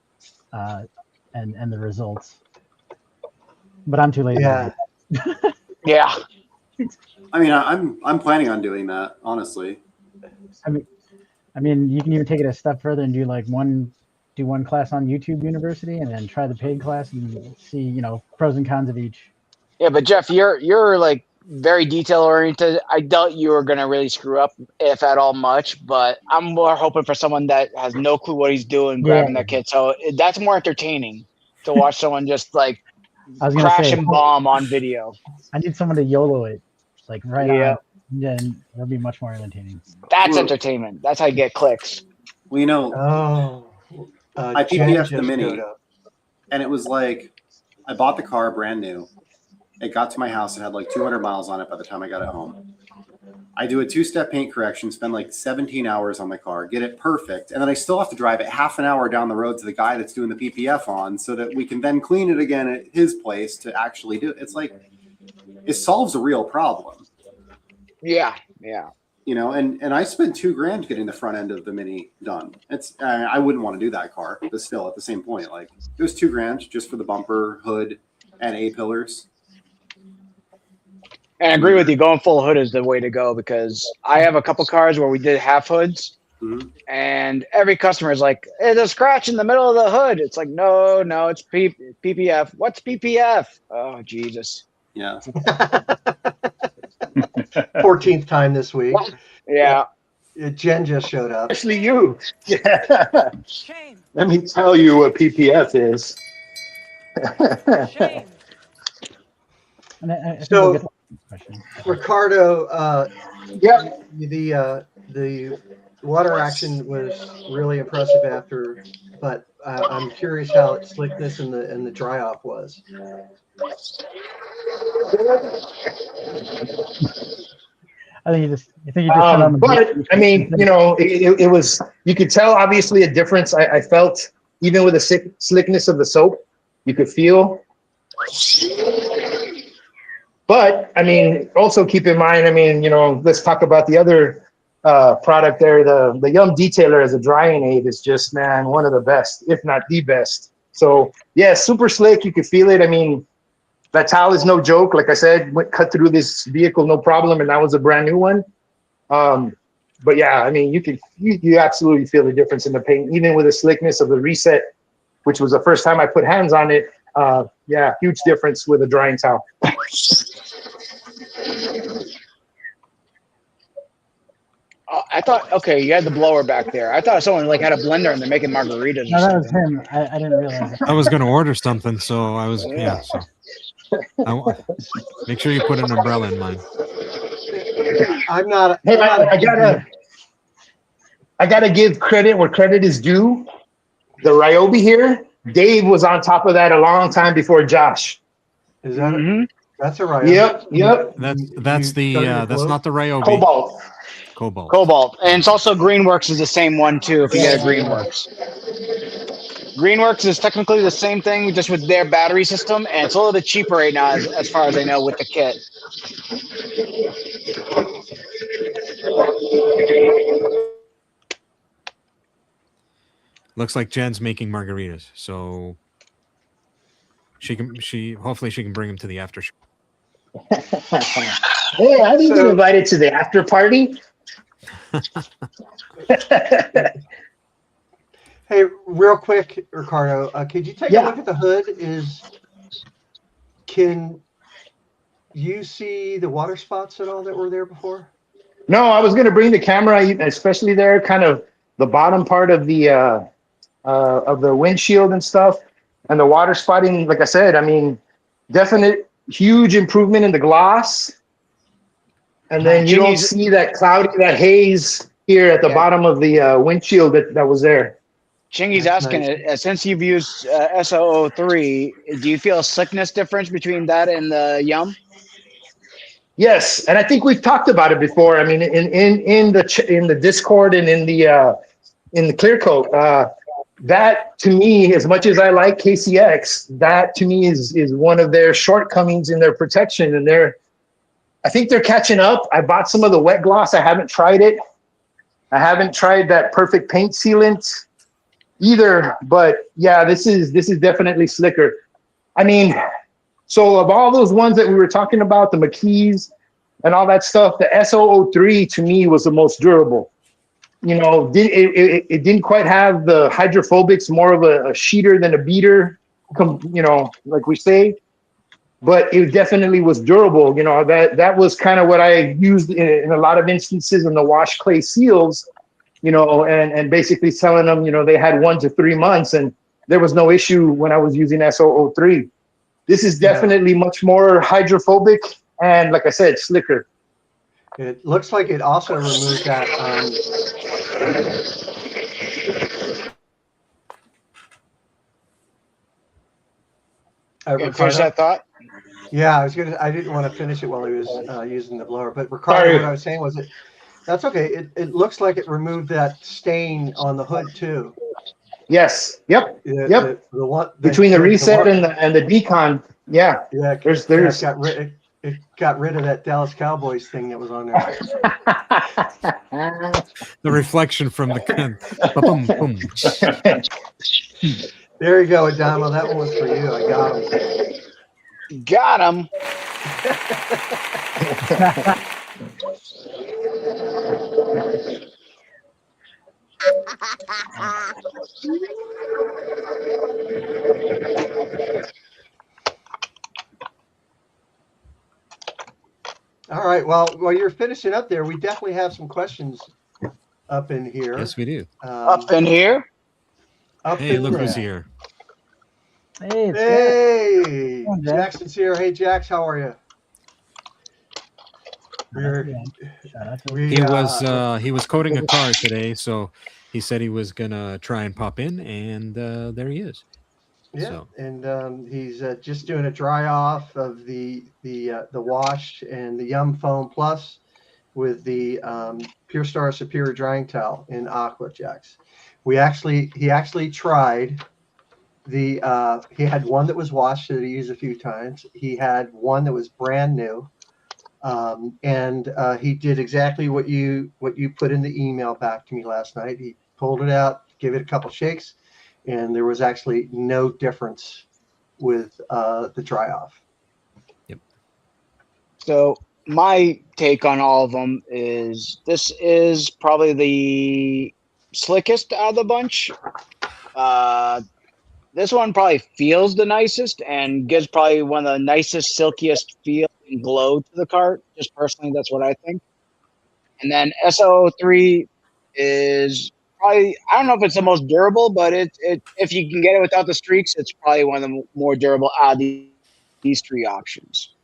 and the results. But I'm too late. Yeah. Yeah. I mean, I'm planning on doing that, honestly. I mean, you can even take it a step further and do one class on YouTube University and then try the paid class and see, pros and cons of each. Yeah, but Jeff, you're like very detail oriented. I doubt you are gonna really screw up, if at all much, but I'm more hoping for someone that has no clue what he's doing grabbing that kit. So that's more entertaining to watch someone just like crash and bomb on video. I need someone to YOLO it, like right on. Then it'll be much more entertaining. That's entertainment. That's how you get clicks. We know. I PPF'd the Mini, and it was like I bought the car brand new. It got to my house. It had like 200 miles on it by the time I got it home. I do a 2-step paint correction, spend like 17 hours on my car, get it perfect, and then I still have to drive it half an hour down the road to the guy that's doing the PPF on so that we can then clean it again at his place to actually do it. It's like it solves a real problem. Yeah. You know, and I spent $2,000 getting the front end of the Mini done. It's I wouldn't want to do that car, but still at the same point, like it was $2,000 just for the bumper, hood, and A-pillars. And I agree with you. Going full hood is the way to go because I have a couple cars where we did half hoods, and every customer is like, "There's a scratch in the middle of the hood." It's like, no, it's PPF. What's PPF? Oh, Jesus. Yeah. 14th time this week. Yeah. Jen just showed up. Especially you. Yeah. Let me tell you what PPF is. So, Ricardo, the water action was really impressive after, but I'm curious how its slickness and the dry off was. I think you just turned on the but I mean, you know, it was, you could tell obviously a difference. I felt even with the slickness of the soap, you could feel. But I mean, also keep in mind, I mean, you know, let's talk about the other product there. The Yum Detailer as a drying aid is just, man, one of the best, if not the best. So yeah, super slick. You could feel it. I mean, that towel is no joke. Like I said, cut through this vehicle, no problem. And that was a brand new one. But yeah, I mean, you absolutely feel the difference in the paint, even with the slickness of the reset, which was the first time I put hands on it. Yeah, huge difference with a drying towel. I thought, okay, you had the blower back there. I thought someone like had a blender and they're making margaritas. No, that was him. I didn't realize that. I was going to order something, so I was, yeah. So make sure you put an umbrella in mine. I'm not. Hey, I gotta give credit where credit is due. The Ryobi here, Dave was on top of that a long time before Josh. Is that that's a Ryobi? Yep. That's not the Ryobi. Cobalt. And it's also Greenworks is the same one too, if you get a Greenworks. Greenworks is technically the same thing, just with their battery system, and it's a little bit cheaper right now, as far as I know, with the kit. Looks like Jen's making margaritas, so hopefully she can bring them to the after show. Hey, I didn't get invited to the after party. Hey, real quick, Ricardo, could you take a look at the hood? Can you see the water spots at all that were there before? No, I was going to bring the camera, especially there, kind of the bottom part of the windshield and stuff, and the water spotting. Like I said, I mean, definite huge improvement in the gloss. And then you don't see that haze here at the bottom of the windshield that was there. Chingy's asking, since you've used SO03, do you feel a slickness difference between that and the Yum? Yes, and I think we've talked about it before. I mean, in the Discord and in the clear coat, that to me, as much as I like KCX, that to me is one of their shortcomings in their protection, and I think they're catching up. I bought some of the wet gloss. I haven't tried it. I haven't tried that perfect paint sealant either, but yeah, this is definitely slicker. I mean, so of all those ones that we were talking about, the McKees and all that stuff, the SO03 to me was the most durable. You know, it didn't quite have the hydrophobics, more of a sheeter than a beater, you know, like we say. But it definitely was durable. You know, that was kind of what I used in a lot of instances in the wash clay seals, you know, and basically telling them, you know, they had 1 to 3 months and there was no issue when I was using SO03. This is definitely much more hydrophobic and, like I said, slicker. It looks like it also removed that. Finish that thought? Yeah, I didn't want to finish it while he was using the blower. But Ricardo, what I was saying was that's okay. It looks like it removed that stain on the hood too. Yes. Yep. The one between the reset and the Decon. Yeah. Yeah. There's it It got rid of that Dallas Cowboys thing that was on there. The reflection from the gun. Boom, boom. There you go, Adamo. That one was for you. I got him. Got him. All right. Well, while you're finishing up there, we definitely have some questions up in here. Yes, we do. Up in here. Up Hey, in look there. who's here. Hey, it's Hey, on, Jack. Jackson's here. Hey, Jax, how are you? Shout out to He was coating a car today, so he said he was gonna try and pop in, and there he is. Yeah, So. and he's just doing a dry off of the wash and the Yum Foam Plus with the Pure Star Superior Drying Towel in Aqua, Jax. He actually tried the he had one that was washed that he used a few times. He had one that was brand new. And he did exactly what you put in the email back to me last night. He pulled it out, gave it a couple shakes, and there was actually no difference with the dry off. Yep. So my take on all of them is this is probably the slickest out of the bunch. This one probably feels the nicest and gives probably one of the nicest, silkiest feel and glow to the cart. Just personally, that's what I think. And then SO3 is probably, I don't know if it's the most durable, but if you can get it without the streaks, it's probably one of the more durable out of these three options.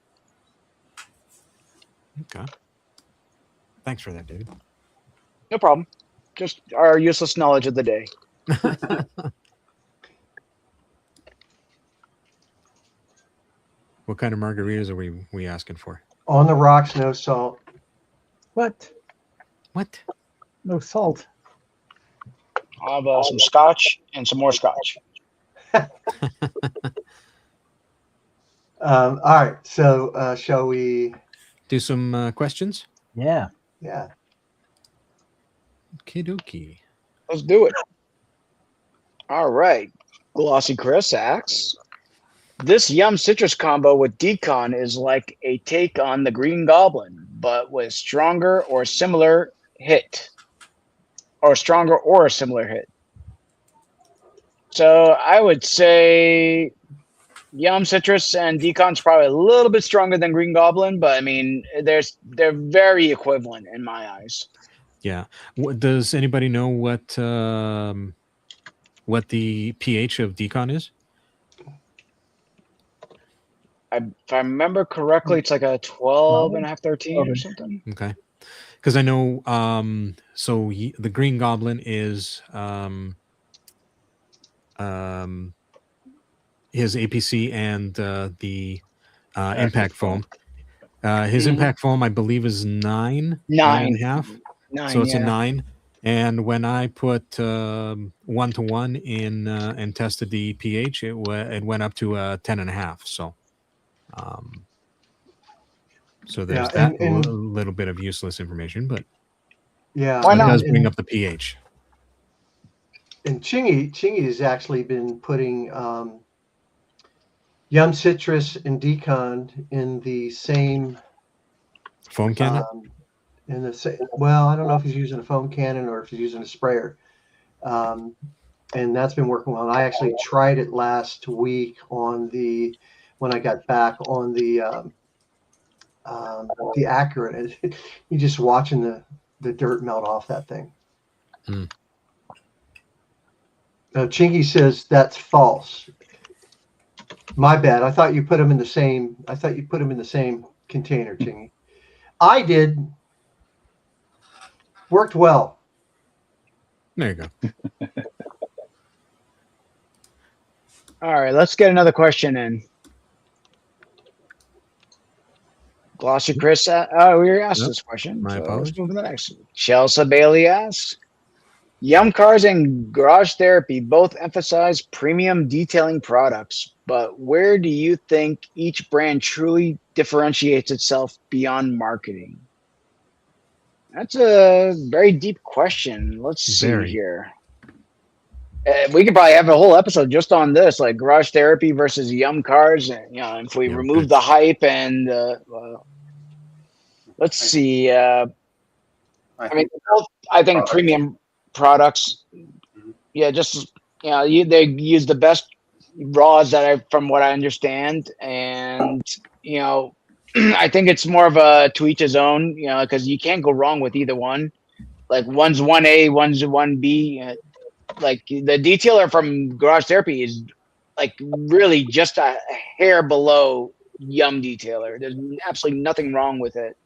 Okay. Thanks for that, David. No problem. Just our useless knowledge of the day. What kind of margaritas are we asking for? On the rocks, no salt. What? What? No salt. I'll have some scotch and some more scotch. All right, so shall we do some questions? Yeah. Yeah. Okie dokie. Let's do it. All right. Glossy Chris asks, this Yum Citrus combo with Decon is like a take on the Green Goblin, but with stronger or similar hit. Or stronger or a similar hit. So I would say Yum Citrus and Decon's probably a little bit stronger than Green Goblin, but I mean, they're very equivalent in my eyes. Yeah. Does anybody know what the pH of Decon is? If I remember correctly, it's like a 12 and a half, 13 or something. Okay. Because I know, the Green Goblin is his APC and the impact foam. His impact foam, I believe, is 9.5. So it's a 9. And when I put 1-to-1 in and tested the pH, it went up to 10.5. So there's that little bit of useless information, but yeah, it does bring up the pH. And Chingy has actually been putting Yum Citrus and Decon in the same foam cannon. Well, I don't know if he's using a foam cannon or if he's using a sprayer, and that's been working well. I actually tried it last week when I got back on the Accurate. You're just watching the dirt melt off that thing. Chingy says that's false. My bad. I thought you put them in the same. Container, Chingy. I did. Worked well. There you go. All right, let's get another question in. Glossy Chris, we already asked this question. My apologies. Let's move to the next one. Chelsea Bailey asks, Yum Cars and Garage Therapy both emphasize premium detailing products, but where do you think each brand truly differentiates itself beyond marketing? That's a very deep question. Let's see here. We could probably have a whole episode just on this, like garage therapy versus Yum cars. And, you know, if we remove the hype and let's see. I think premium products. Yeah, just they use the best raws from what I understand, and I think it's more of a to each his own. Because you can't go wrong with either one. Like one's 1A, one's 1B. Like the detailer from Garage Therapy is like really just a hair below Yum detailer. There's absolutely nothing wrong with it.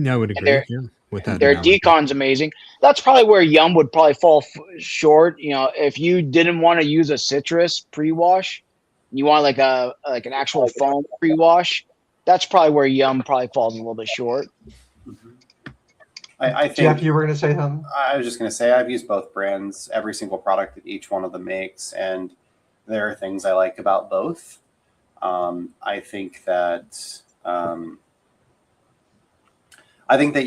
I would agree. With that, their Decon's amazing. That's probably where Yum would probably fall short. If you didn't want to use a citrus pre-wash, you want like an actual foam pre-wash. That's probably where Yum probably falls a little bit short. I think, Jeff, you were going to say something? I was just going to say I've used both brands, every single product that each one of them makes, and there are things I like about both. I think that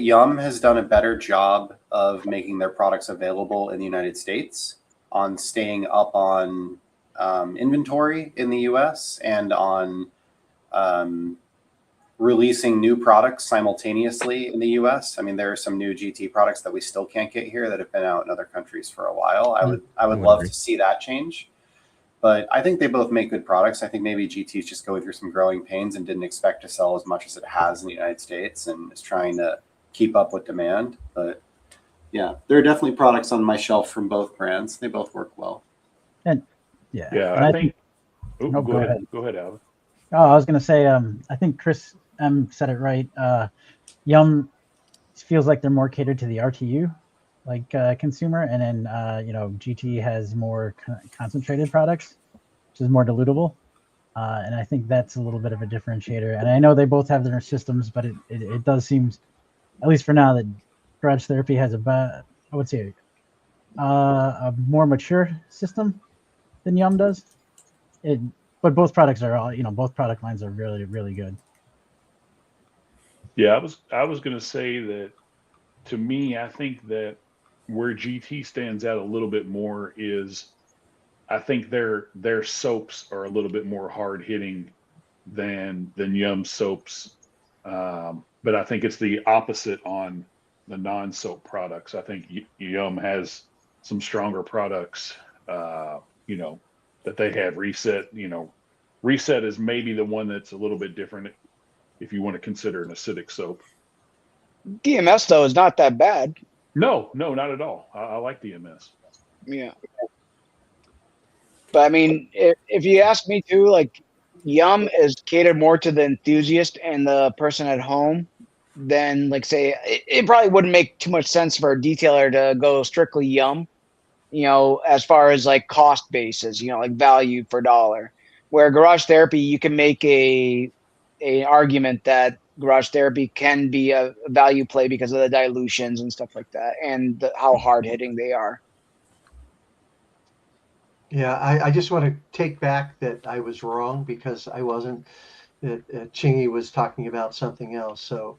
Yum has done a better job of making their products available in the United States, on staying up on inventory in the US, and on releasing new products simultaneously in the US. I mean, there are some new GT products that we still can't get here that have been out in other countries for a while. I would love to see that change. But I think they both make good products. I think maybe GT is just going through some growing pains and didn't expect to sell as much as it has in the United States, and is trying to keep up with demand. But yeah, there are definitely products on my shelf from both brands. They both work well. And I think. Go ahead. Go ahead, Alvin. Oh, I was going to say, I think Chris M said it right. Yum feels like they're more catered to the RTU consumer, and then GT has more concentrated products, which is more dilutable, and I think that's a little bit of a differentiator. And I know they both have their systems, but it does seem, at least for now, that Garage Therapy has a more mature system than Yum does. But both products are both product lines are really, really good. Yeah, I was going to say that, to me, I think that where GT stands out a little bit more is, I think their soaps are a little bit more hard hitting than Yum soaps. But I think it's the opposite on the non-soap products. I think Yum has some stronger products, that they have. Reset is maybe the one that's a little bit different if you want to consider an acidic soap. DMS, though, is not that bad. No, not at all. I like DMS. Yeah. But I mean, if you ask me too, like Yum is catered more to the enthusiast and the person at home than, like, say, it probably wouldn't make too much sense for a detailer to go strictly Yum, as far as like cost basis, like value for dollar. Where Garage Therapy, you can make a argument that Garage Therapy can be a value play because of the dilutions and stuff like that, and how hard hitting they are. Yeah, I just want to take back that I was wrong, because I wasn't. Chingy was talking about something else. So,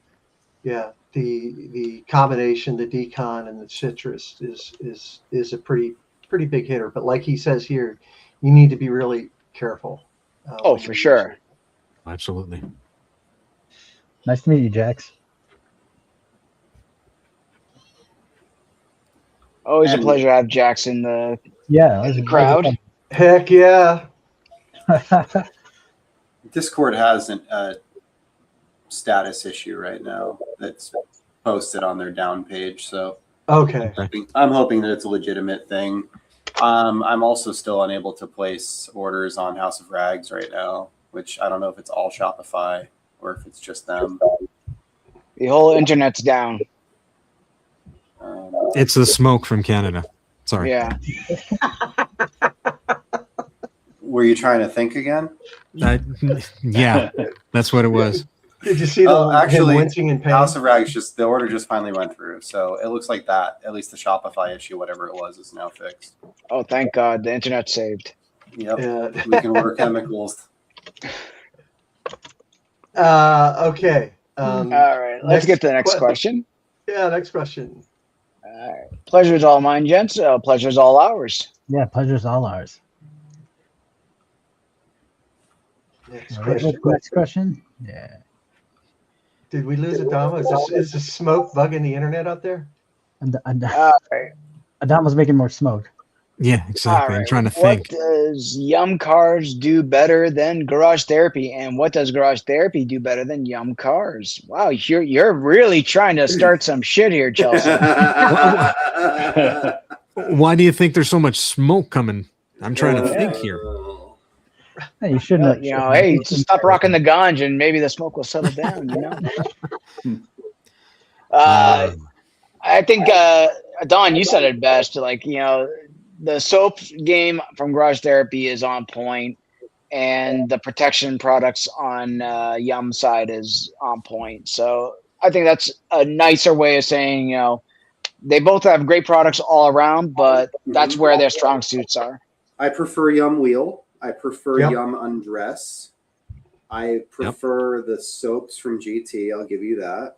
yeah, the combination, the Decon and the citrus is a pretty big hitter. But like he says here, you need to be really careful. For sure. Absolutely. Nice to meet you, Jax. Always a pleasure to have Jax in the crowd. Heck yeah. Discord has a status issue right now that's posted on their down page. So okay, I'm hoping that it's a legitimate thing. I'm also still unable to place orders on House of Rags right now, which I don't know if it's all Shopify or if it's just them. The whole internet's down. It's the smoke from Canada. Sorry. Yeah. Were you trying to think again? Yeah, that's what it was. Did you see him wincing in pain? House of Rags, the order just finally went through. So it looks like that, at least the Shopify issue, whatever it was, is now fixed. Oh, thank God. The internet saved. Yep. Yeah. We can order chemicals Okay. All right, let's get to the next question. Yeah, next question. All right. Pleasure's all mine, gents. Pleasure's all ours. Yeah, pleasure's all ours. Next question. Yeah. Did we lose Adama? Is this smoke bugging the internet out there? Adam was making more smoke. Yeah, exactly. All I'm trying to What think. does Yum Cars do better than Garage Therapy? And what does Garage Therapy do better than Yum Cars? Wow, you're really trying to start some shit here, Chelsea. Why do you think there's so much smoke coming? I'm trying to think here. Hey, you shouldn't. Hey, just stop rocking the ganja and maybe the smoke will settle down. I think Don, you said it best. The soap game from Garage Therapy is on point, and the protection products on Yum side is on point. So I think that's a nicer way of saying, they both have great products all around, but that's where their strong suits are. I prefer Yum Wheel. I prefer Yum Undress. I prefer the soaps from GT. I'll give you that.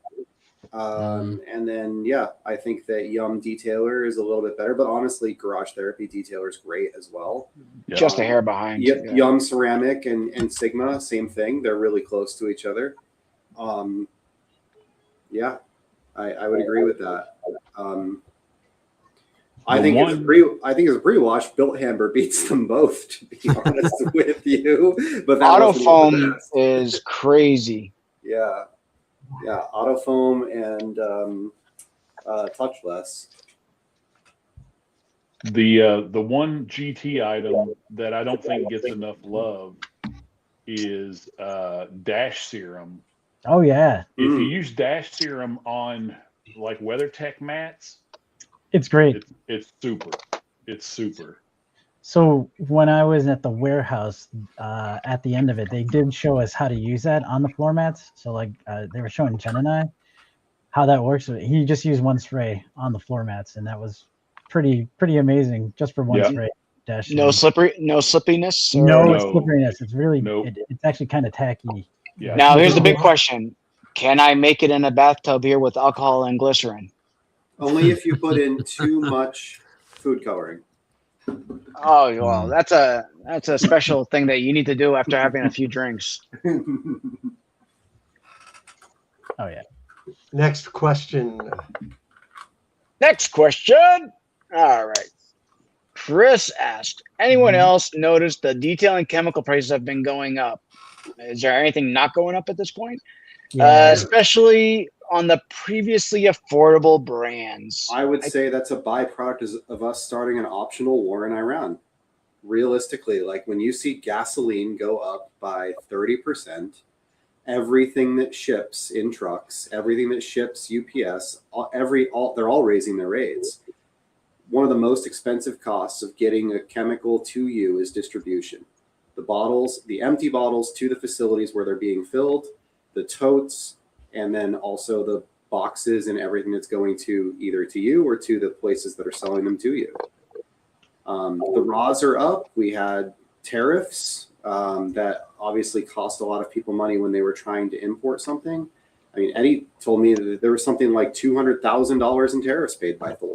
And then, I think that Yum Detailer is a little bit better, but honestly, Garage Therapy Detailer is great as well. Just a hair behind. Yum Ceramic and Sigma, same thing. They're really close to each other. I would agree with that. I think as a pre-wash, Built Hammer beats them both, to be honest with you. But Auto Foam is crazy. Yeah, Auto Foam and Touchless. The one GT item that I don't think gets enough love is Dash Serum. Oh yeah. If you use Dash Serum on like WeatherTech mats, it's great. It's super. It's super. So when I was at the warehouse, at the end of it, they did show us how to use that on the floor mats. So they were showing Jen and I how that works. He just used one spray on the floor mats, and that was pretty amazing just for one spray. Dash no slippiness. No slipperiness. It's really it's actually kind of tacky. Yeah. Now here's the big question: can I make it in a bathtub here with alcohol and glycerin? Only if you put in too much food coloring. Oh well, that's a special thing that you need to do after having a few drinks. Oh yeah. Next question. All right. Chris asked, anyone else noticed the detailing chemical prices have been going up? Is there anything not going up at this point? Yeah. Especially on the previously affordable brands. I would say that's a byproduct of us starting an optional war in Iran. Realistically, like when you see gasoline go up by 30%, everything that ships in trucks, everything that ships UPS, they're all raising their rates. One of the most expensive costs of getting a chemical to you is distribution. The bottles, the empty bottles to the facilities where they're being filled, the totes, and then also the boxes and everything that's going to either to you or to the places that are selling them to you. The raws are up. We had tariffs that obviously cost a lot of people money when they were trying to import something. I mean, Eddie told me that there was something like $200,000 in tariffs paid by Thor,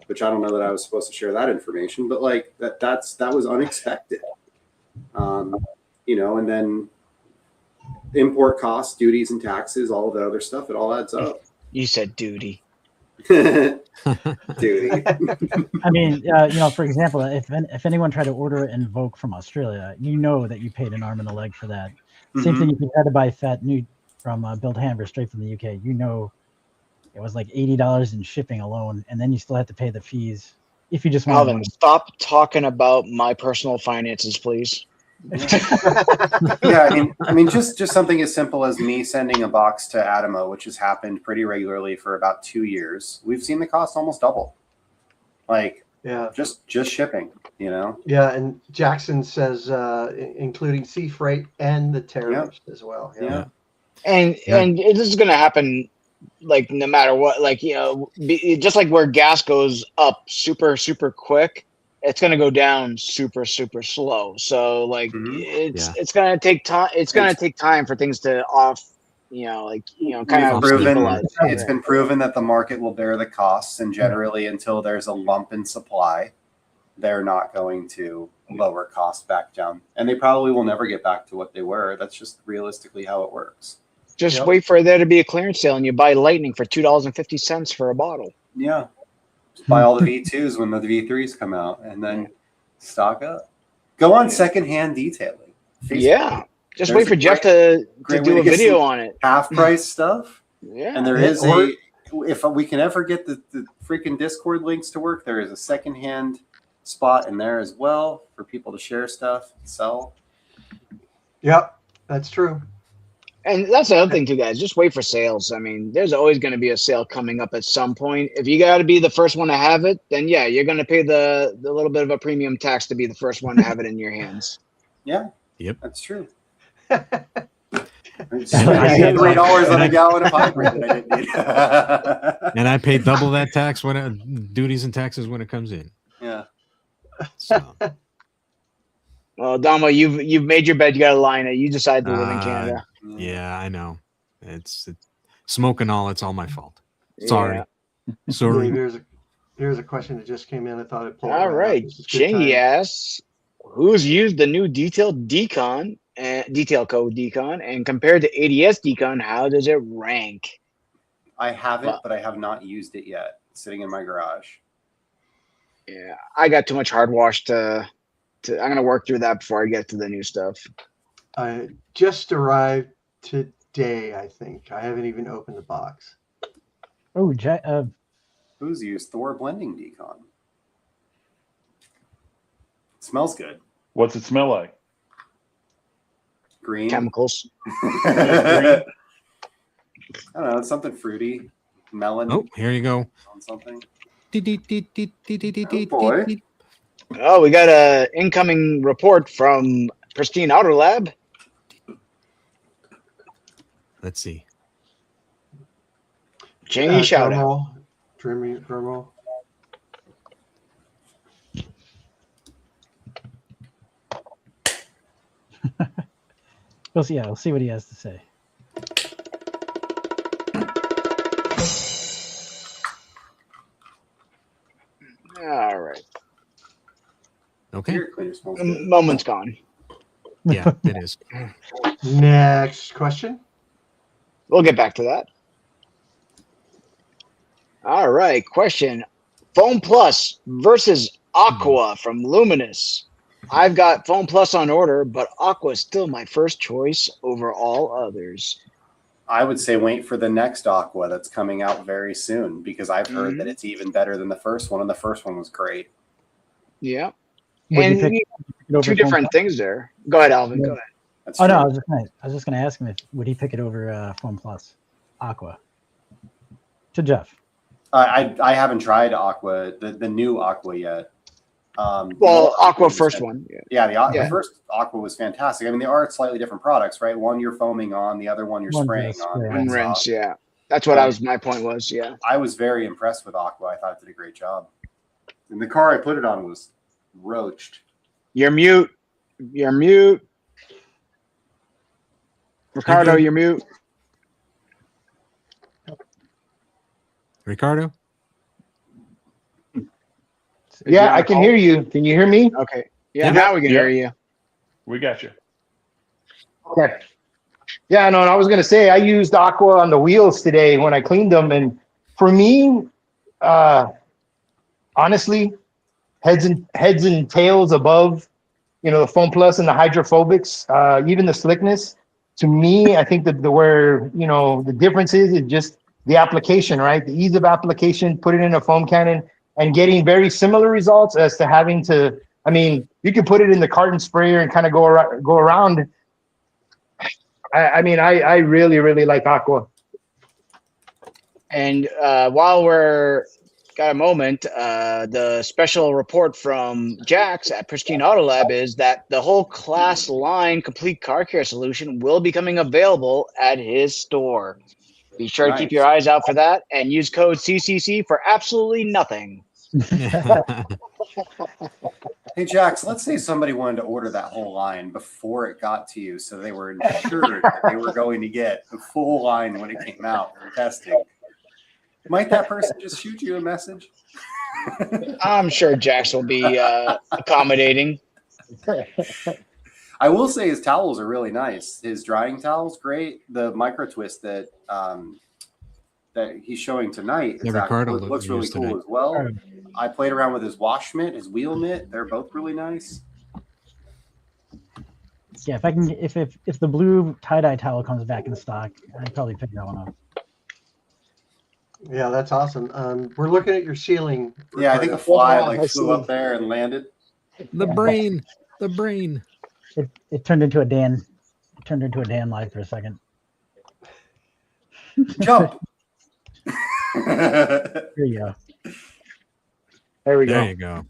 which I don't know that I was supposed to share that information, but like that was unexpected. And then import costs, duties and taxes, all of the other stuff, it all adds up. You said duty. Duty. I mean, for example, if anyone tried to order it in Vogue from Australia, that you paid an arm and a leg for that. Same thing if you had to buy fat nude from Built Hammer straight from the UK. It was like $80 in shipping alone, and then you still have to pay the fees if you just want. Alvin, stop talking about my personal finances, please. Yeah, I mean, just something as simple as me sending a box to Adamo, which has happened pretty regularly for about 2 years. We've seen the cost almost double. Just shipping, Yeah, and Jackson says including sea freight and the tariffs as well. Yeah. And this is going to happen like no matter what, just like where gas goes up super quick, it's going to go down super slow. So like Mhm. it's going to take time. It's going to take time for things to kind We've of proven stabilize. it's been proven that the market will bear the costs, and generally, until there's a lump in supply, they're not going to lower costs back down, and they probably will never get back to what they were. That's just realistically how it works. Just wait for there to be a clearance sale, and you buy Lightning for $2.50 for a bottle. Yeah, just buy all the V2s when the V3s come out, and then stock up. Go on secondhand detailing. Facebook. Yeah, just wait for Jeff to do a video on it. Half price stuff. Yeah, and there is if we can ever get the freaking Discord links to work, there is a secondhand spot in there as well for people to share stuff and sell. Yep, that's true. And that's the other thing too, guys. Just wait for sales. I mean, there's always going to be a sale coming up at some point. If you got to be the first one to have it, then yeah, you're going to pay the little bit of a premium tax to be the first one to have it in your hands. Yeah. Yep. That's true. I paid $3 on a gallon of hybrid that I didn't need. And I pay double that tax when duties and taxes when it comes in. Yeah. So. Well, Damo, you've made your bed. You got to lie in it. You decide to live in Canada. Yeah, I know. It's smoke and all. It's all my fault. Sorry. Yeah. Sorry. Here's a question that just came in. I thought I'd pull. All right, Chingy asks, who's used the new detail code Decon, and compared to ADS Decon, how does it rank? I have it, but I have not used it yet. It's sitting in my garage. Yeah, I got too much hard wash to. I'm gonna work through that before I get to the new stuff. I just arrived today. I think I haven't even opened the box. Oh, Who's used THOR blending Decon? It smells good. What's it smell like? Green. Chemicals. I don't know. It's something fruity. Melon. Oh, here you go. On something. Oh, boy. Oh, we got a incoming report from Pristine Outer Lab. Let's see. Chingy shout out. Drum roll. We'll see what he has to say. All right. Okay. Moment's gone. Yeah, it is. Next question. We'll get back to that. All right. Question. Foam Plus versus Aqua from Luminous. I've got Foam Plus on order, but Aqua is still my first choice over all others. I would say wait for the next Aqua that's coming out very soon, because I've heard that it's even better than the first one, and the first one was great. Yeah. Would you And pick it over two Foam different Plus? things there. Go ahead, Alvin. Yeah. Go ahead. That's No, true. I was just gonna ask him if would he pick it over Foam Plus, Aqua. To Jeff. I haven't tried Aqua, the new Aqua yet. Well, Aqua first one. Yeah, the first Aqua was fantastic. I mean, they are slightly different products, right? One you're foaming on, the other one you're spraying on. And rinse, yeah. That's what my point was, yeah. I was very impressed with Aqua. I thought it did a great job. And the car I put it on was roached. You're mute. Ricardo, you're mute. Ricardo? Yeah, I can hear you. Can you hear me? Okay. Yeah, now we can hear you. We got you. Okay. Yeah, no, and I was gonna say I used Aqua on the wheels today when I cleaned them, and for me, honestly, heads and tails above, the Foam Plus and the hydrophobics, even the slickness. To me, I think that the difference is just the application, right? The ease of application, put it in a foam cannon, and getting very similar results as to having to. I mean, you can put it in the carton sprayer and kind of go around. I really, really like Aqua. And while we're got a moment, the special report from Jax at Pristine Auto Lab is that the whole class line complete car care solution will be coming available at his store. Be sure to keep your eyes out for that and use code CCC for absolutely nothing. Hey, Jax, let's say somebody wanted to order that whole line before it got to you, so they were ensured that they were going to get the full line when it came out for testing. Might that person just shoot you a message? I'm sure Jax will be accommodating. I will say his towels are really nice. His drying towels, great. The micro twist that that he's showing tonight Ricardo looks really used cool tonight. as well. I played around with his wash mitt, his wheel mitt. They're both really nice. Yeah, if I can, if the blue tie-dye towel comes back in stock, I'd probably pick that one up. Yeah, that's awesome. We're looking at your ceiling. Yeah, I think a Ricardo. fly Yeah, like I flew see. up there and landed. The brain. The brain. It turned into a Dan. It turned into a Dan live for a second. Jump. There you go. There we go. There you go.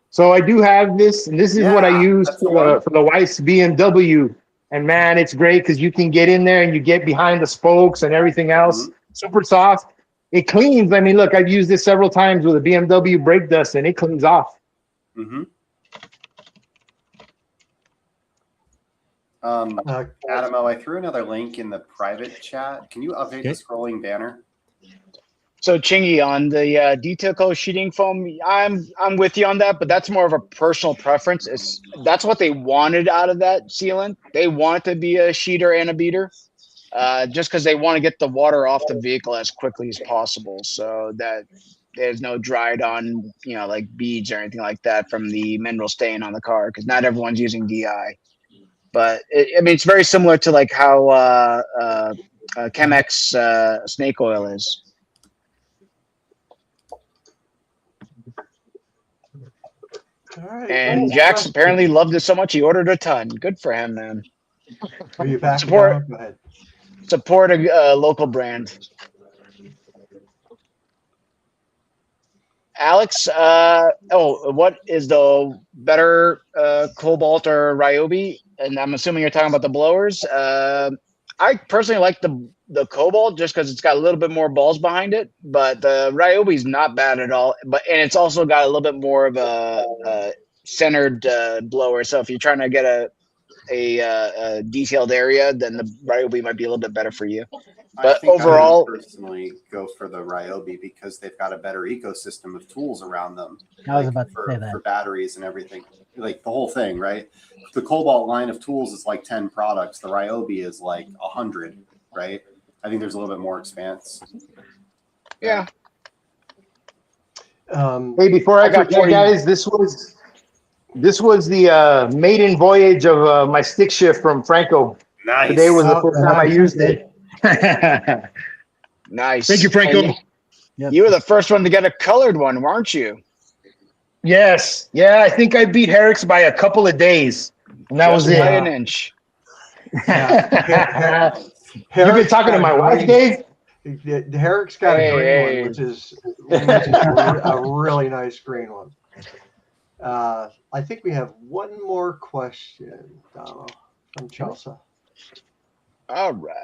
So I do have this, and this is what I Yeah, use that's the one. for the wife's BMW. And man, it's great because you can get in there and you get behind the spokes and everything else. Super soft. It cleans. I mean, look, I've used this several times with a BMW brake dust, and it cleans off. Mm-hmm. Adamo, I threw another link in the private chat. Can you update the scrolling banner? So Chingy, on the detail coat sheeting foam, I'm with you on that, but that's more of a personal preference. That's what they wanted out of that sealant. They want it to be a sheeter and a beater, just because they want to get the water off the vehicle as quickly as possible, so that there's no dried on, like beads or anything like that from the mineral stain on the car, because not everyone's using DI. But it's very similar to like how Chemex snake oil is. All right. And Jax apparently loved it so much he ordered a ton. Good for him, man. Are you back? Support, Go ahead. support a local brand. Alex, what is the better Cobalt or Ryobi? And I'm assuming you're talking about the blowers. I personally like the Cobalt just because it's got a little bit more balls behind it, but the Ryobi is not bad at all. And it's also got a little bit more of a centered blower. So if you're trying to get a detailed area, then the Ryobi might be a little bit better for you. But I think overall, I would personally go for the Ryobi because they've got a better ecosystem of tools around them. I was about to say that. For batteries and everything, like the whole thing, right? The Cobalt line of tools is like 10 products. The Ryobi is like 100, right? I think there's a little bit more expanse. yeah. Hey, before I forget, guys, this was the maiden voyage of my stick shift from Franco. Nice. Today was the first time I used it. Nice. Thank you, Franco. You were the first one to get a colored one, weren't you? Yes. Yeah, I think I beat Herrick's by a couple of days. And that was Just it. by an inch. You've been talking to my wife, Dave? Herrick's got a green one, which is a really nice green one. I think we have one more question, Donald, from Chelsea. All right.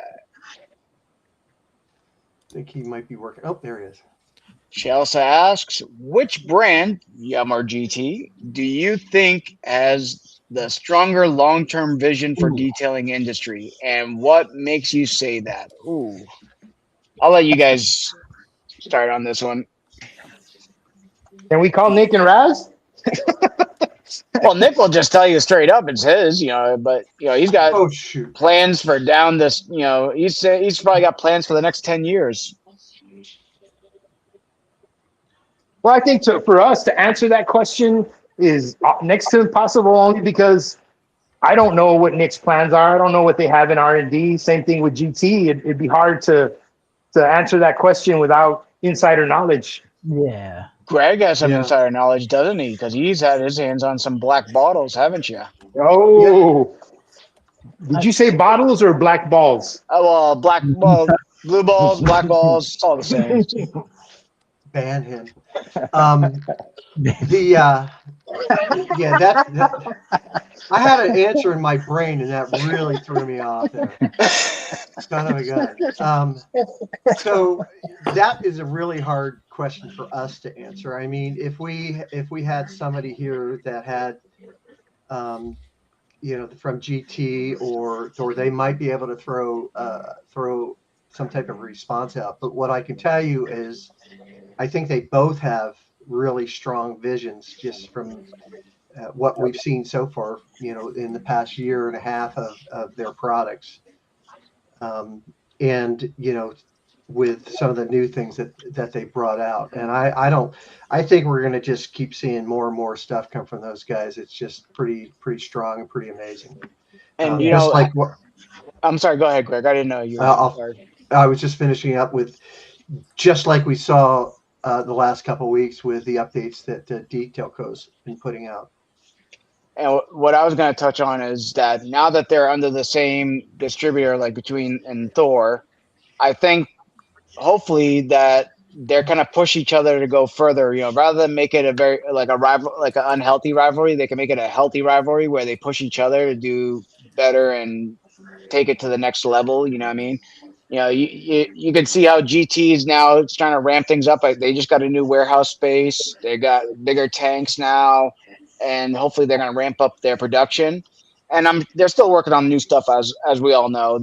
I think he might be working. Oh, there he is. Chelsea asks, which brand, Yum or GT, do you think has the stronger long-term vision for detailing industry, and what makes you say that? Ooh, I'll let you guys start on this one. Can we call Nick and Raz? Well, Nick will just tell you straight up it's his, but he's got plans for down this, he's probably got plans for the next 10 years. Well, I think for us to answer that question is next to impossible, only because I don't know what Nick's plans are. I don't know what they have in R&D. Same thing with GT. It'd be hard to answer that question without insider knowledge. Yeah. Greg has some insider knowledge, doesn't he? Because he's had his hands on some black bottles, haven't you? Oh, did you say bottles or black balls? Oh, well, blue balls, black balls, it's all the same. ban him. Yeah, that I had an answer in my brain, and that really threw me off there. Son of a gun. So that is a really hard question for us to answer. I mean, if we had somebody here that had, you know, from GT or they might be able to throw some type of response out. But what I can tell you is, I think they both have really strong visions just from what we've seen so far, you know, in the past year and a half of their products. And, you know, with some of the new things that they brought out. And I think we're going to just keep seeing more and more stuff come from those guys. It's just pretty strong and pretty amazing. And, you just know, like what, I'm sorry, go ahead, Greg. I didn't know you were. I was just finishing up with, just like we saw the last couple of weeks with the updates that Detailco's been putting out. And what I was going to touch on is that now that they're under the same distributor, like between and Thor, I think hopefully that they're going to push each other to go further. You know, rather than make it a very like a rival, like an unhealthy rivalry, they can make it a healthy rivalry where they push each other to do better and take it to the next level. You know what I mean? You know, you can see how GT is now trying to ramp things up. Like, they just got a new warehouse space. They got bigger tanks now, and hopefully they're going to ramp up their production. And they're still working on new stuff, as we all know.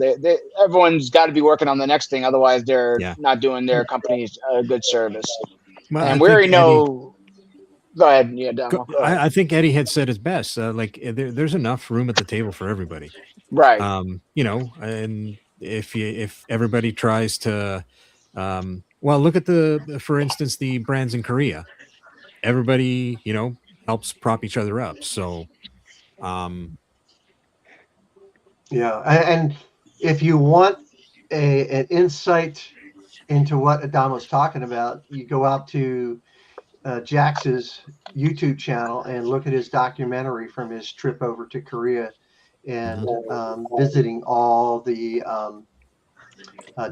Everyone's got to be working on the next thing, otherwise they're not doing their companies a good service. Well, and we already know. Go ahead. Yeah, Damo, go ahead. I think Eddie had said it best. Like there's enough room at the table for everybody, right? You know, and if everybody tries to, well, look at for instance, the brands in Korea. Everybody, you know, helps prop each other up. So, yeah, and if you want an insight into what Adamo's talking about, you go out to Jax's YouTube channel and look at his documentary from his trip over to Korea and visiting all the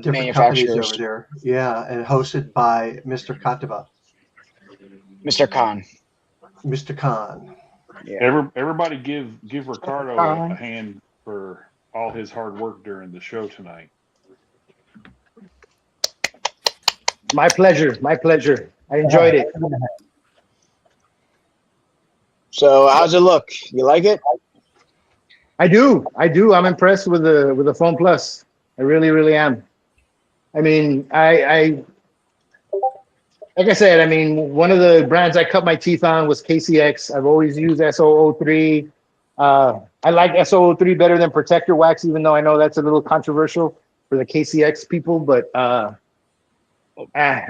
different companies over there. Yeah, and hosted by Mr. Kataba. Mr. Khan. Mr. Khan. Yeah. Everybody give Ricardo a hand for all his hard work during the show tonight. My pleasure. My pleasure. I enjoyed it. So how's it look? You like it? I do. I'm impressed with the Foam Plus. I really, really am. I mean, I like I said, I mean, one of the brands I cut my teeth on was KCX. I've always used SO03. I like SO03 better than Protector Wax, even though I know that's a little controversial for the KCX people. But I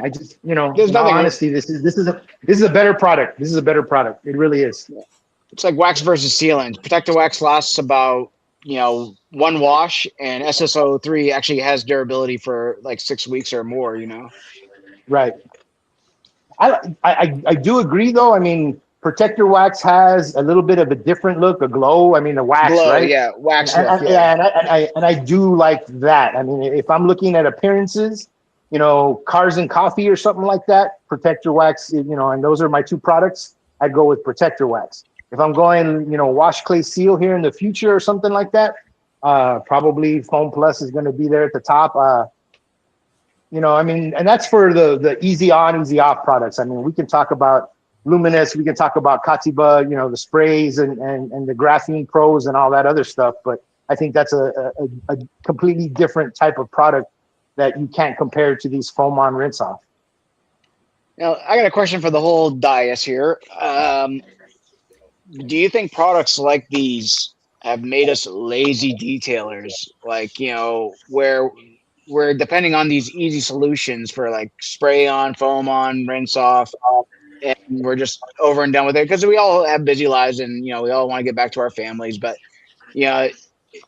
just, you know, in all honesty, this is a better product. This is a better product. It really is. It's like wax versus sealant. Protector Wax lasts about, you know, one wash, and SSO3 actually has durability for like 6 weeks or more. You know, right. I do agree though. I mean, Protector Wax has a little bit of a different look, a glow. I mean, the wax, glow, right? Yeah, wax. And I do like that. I mean, if I'm looking at appearances, you know, cars and coffee or something like that, Protector Wax, you know, and those are my two products. I'd go with Protector Wax. If I'm going, you know, wash, clay, seal here in the future or something like that, probably Foam Plus is going to be there at the top. You know, I mean, and that's for the easy on, easy off products. I mean, we can talk about Luminous, we can talk about Katiba, you know, the sprays and the Graphene Pros and all that other stuff. But I think that's a completely different type of product that you can't compare to these foam on rinse off. Now, I got a question for the whole dais here. Do you think products like these have made us lazy detailers? Like, you know, where we're depending on these easy solutions for like spray on, foam on, rinse off, and we're just over and done with it because we all have busy lives and, you know, we all want to get back to our families. But, you know,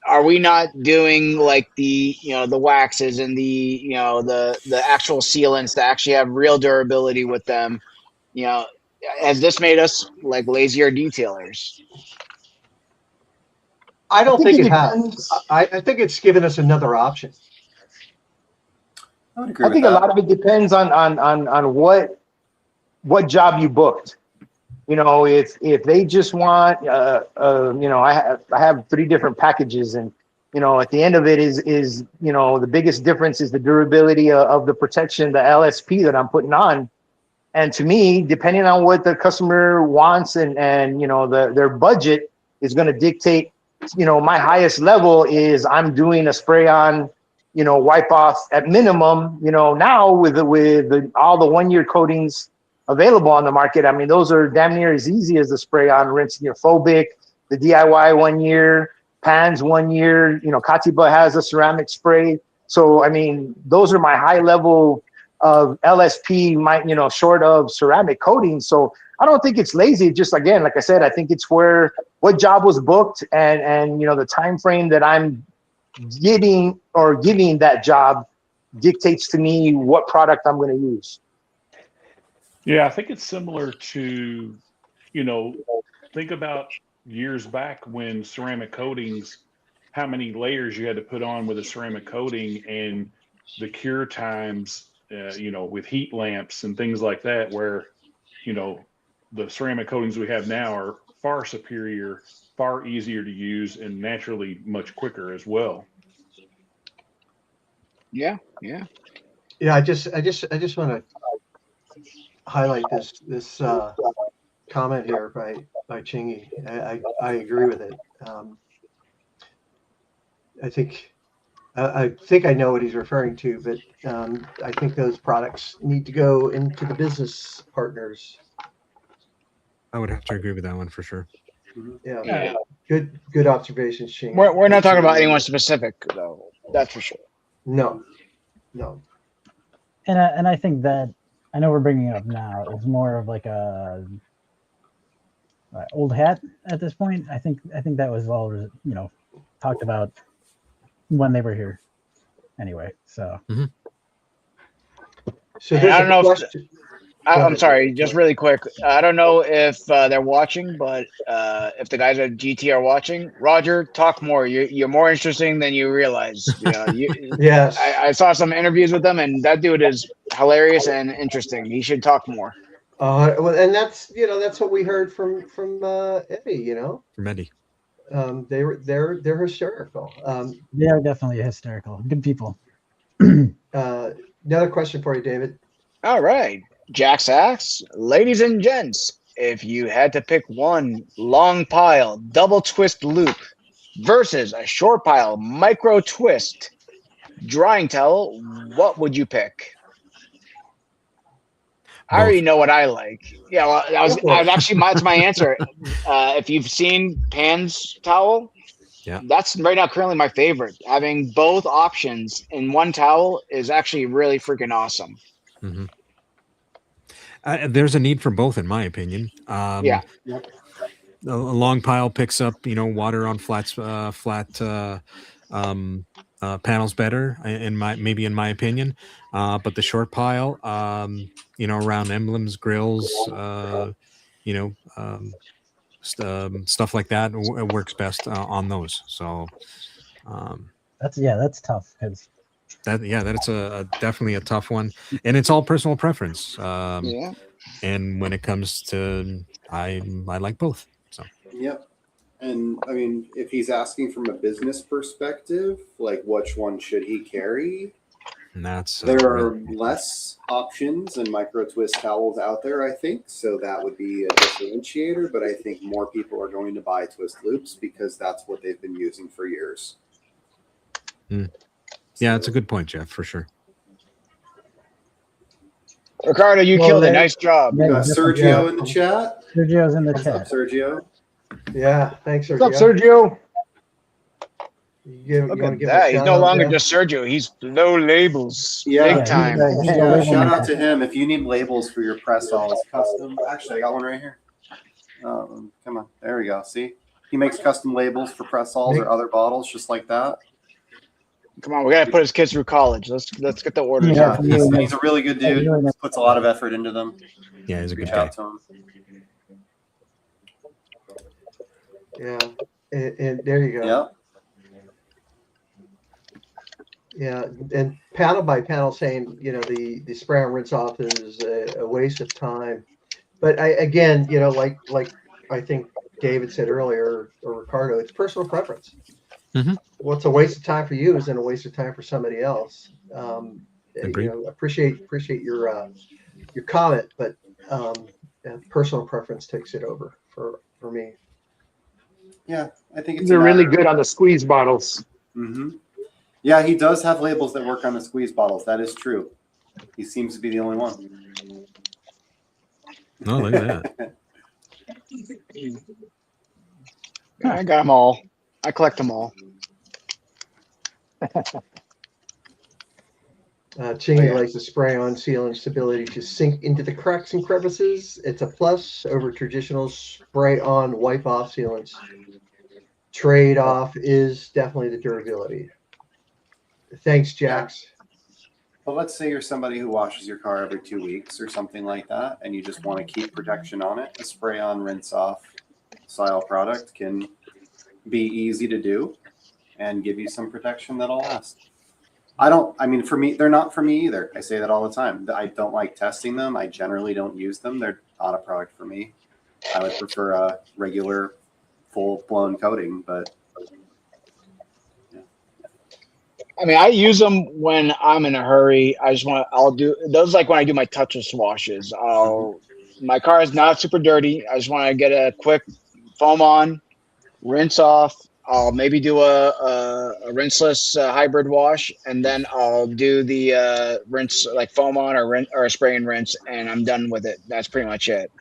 are we not doing like the, you know, the waxes and the, you know, the actual sealants that actually have real durability with them? You know, has this made us like lazier detailers? I don't think it has. I think it's given us another option. I think a lot of it depends on what what job you booked. You know, if they just want, you know, I have 3 different packages, and you know, at the end of it is you know, the biggest difference is the durability of the protection, the LSP that I'm putting on. And to me, depending on what the customer wants and you know, their budget is going to dictate. You know, my highest level is I'm doing a spray on, you know, wipe off at minimum. You know, now with all the 1-year coatings available on the market, I mean, those are damn near as easy as the spray on, rinsing your phobic, the DIY 1 year, Pans 1 year. You know, Katiba has a ceramic spray. So I mean, those are my high level of LSP, you know, short of ceramic coating. So I don't think it's lazy. Just again, like I said, I think it's where what job was booked and you know, the time frame that I'm giving that job dictates to me what product I'm going to use. Yeah, I think it's similar to, you know, think about years back when ceramic coatings, how many layers you had to put on with a ceramic coating, and the cure times, you know, with heat lamps and things like that, where, you know, the ceramic coatings we have now are far superior, far easier to use, and naturally much quicker as well. Yeah. I just want to highlight this comment here by Chingy. I agree with it. I think I know what he's referring to, but I think those products need to go into the business partners. I would have to agree with that one for sure. Yeah. Good observations, Chingy. We're not talking about anyone specific, though. That's for sure. No. And I think that, I know we're bringing it up now, it's more of like a old hat at this point. I think that was all, you know, talked about when they were here anyway. So So I don't know if I'm sorry, just really quick. I don't know if they're watching, but if the guys at GT are watching, Roger, talk more. You're more interesting than you realize. You know, yes, I saw some interviews with them, and that dude is hilarious and interesting. He should talk more. Well, and that's what we heard from Eddie. You know, From Eddie. They're hysterical. They are definitely hysterical. Good people. Another question for you, David. All right, Jack's asks, ladies and gents, if you had to pick one long pile double twist loop versus a short pile micro twist drying towel, what would you pick? I already know what I like. Yeah, well, I was actually, that's my answer. If you've seen Pan's towel, yeah, that's right now currently my favorite. Having both options in one towel is actually really freaking awesome. Mm-hmm. There's a need for both, in my opinion. Yeah. Yep. A long pile picks up, you know, water on flat panels better, in my opinion. But the short pile, you know, around emblems, grills, you know, stuff like that works best on those. So that's tough because that's definitely a tough one, and it's all personal preference. Yeah. And when it comes to, I like both. So. Yep. And I mean, if he's asking from a business perspective, like which one should he carry? And that's there are less options and micro twist towels out there, I think. So that would be a differentiator. But I think more people are going to buy twist loops because that's what they've been using for years. Mm. Yeah, that's a good point, Jeff, for sure. Ricardo, you killed it. Nice job. We got Sergio in the chat. Sergio's in the What's chat. up, Sergio? Yeah, thanks, Sergio. What's up, Sergio? Look at that. He's no longer just Sergio. He's no labels. Yeah, big time. Yeah, shout out to him. If you need labels for your press alls custom, actually, I got one right here. Come on, there we go. See, he makes custom labels for press alls or other bottles, just like that. Come on, we gotta put his kids through college. Let's get the orders. Yeah, he's a really good dude. Puts a lot of effort into them. Yeah, he's a good Reach guy. out to him. Yeah, and there you go. Yep. Yeah, and panel by panel saying, you know, the spray and rinse off is a waste of time. But again, like I think David said earlier, or Ricardo, it's personal preference. Mhm. What's a waste of time for you isn't a waste of time for somebody else. Agreed. Appreciate your comment, but personal preference takes it over for me. Yeah, I think it's They're really matter good on the squeeze bottles. Mm-hmm. Yeah, he does have labels that work on the squeeze bottles. That is true. He seems to be the only one. Oh, look at that. I got them all. I collect them all. Chingy likes the spray-on sealant's ability to sink into the cracks and crevices. It's a plus over traditional spray-on wipe-off sealants. Trade-off is definitely the durability. Thanks, Jax. But let's say you're somebody who washes your car every 2 weeks or something like that, and you just want to keep protection on it. A spray-on, rinse-off style product can be easy to do and give you some protection that'll last. I mean, for me, they're not for me either. I say that all the time. I don't like testing them. I generally don't use them. They're not a product for me. I would prefer a regular full-blown coating, but I mean, I use them when I'm in a hurry. I'll do those like when I do my touchless washes. My car is not super dirty. I just want to get a quick foam on, rinse off. I'll maybe do a rinseless hybrid wash, and then I'll do the rinse, like foam on or a spray and rinse, and I'm done with it. That's pretty much it.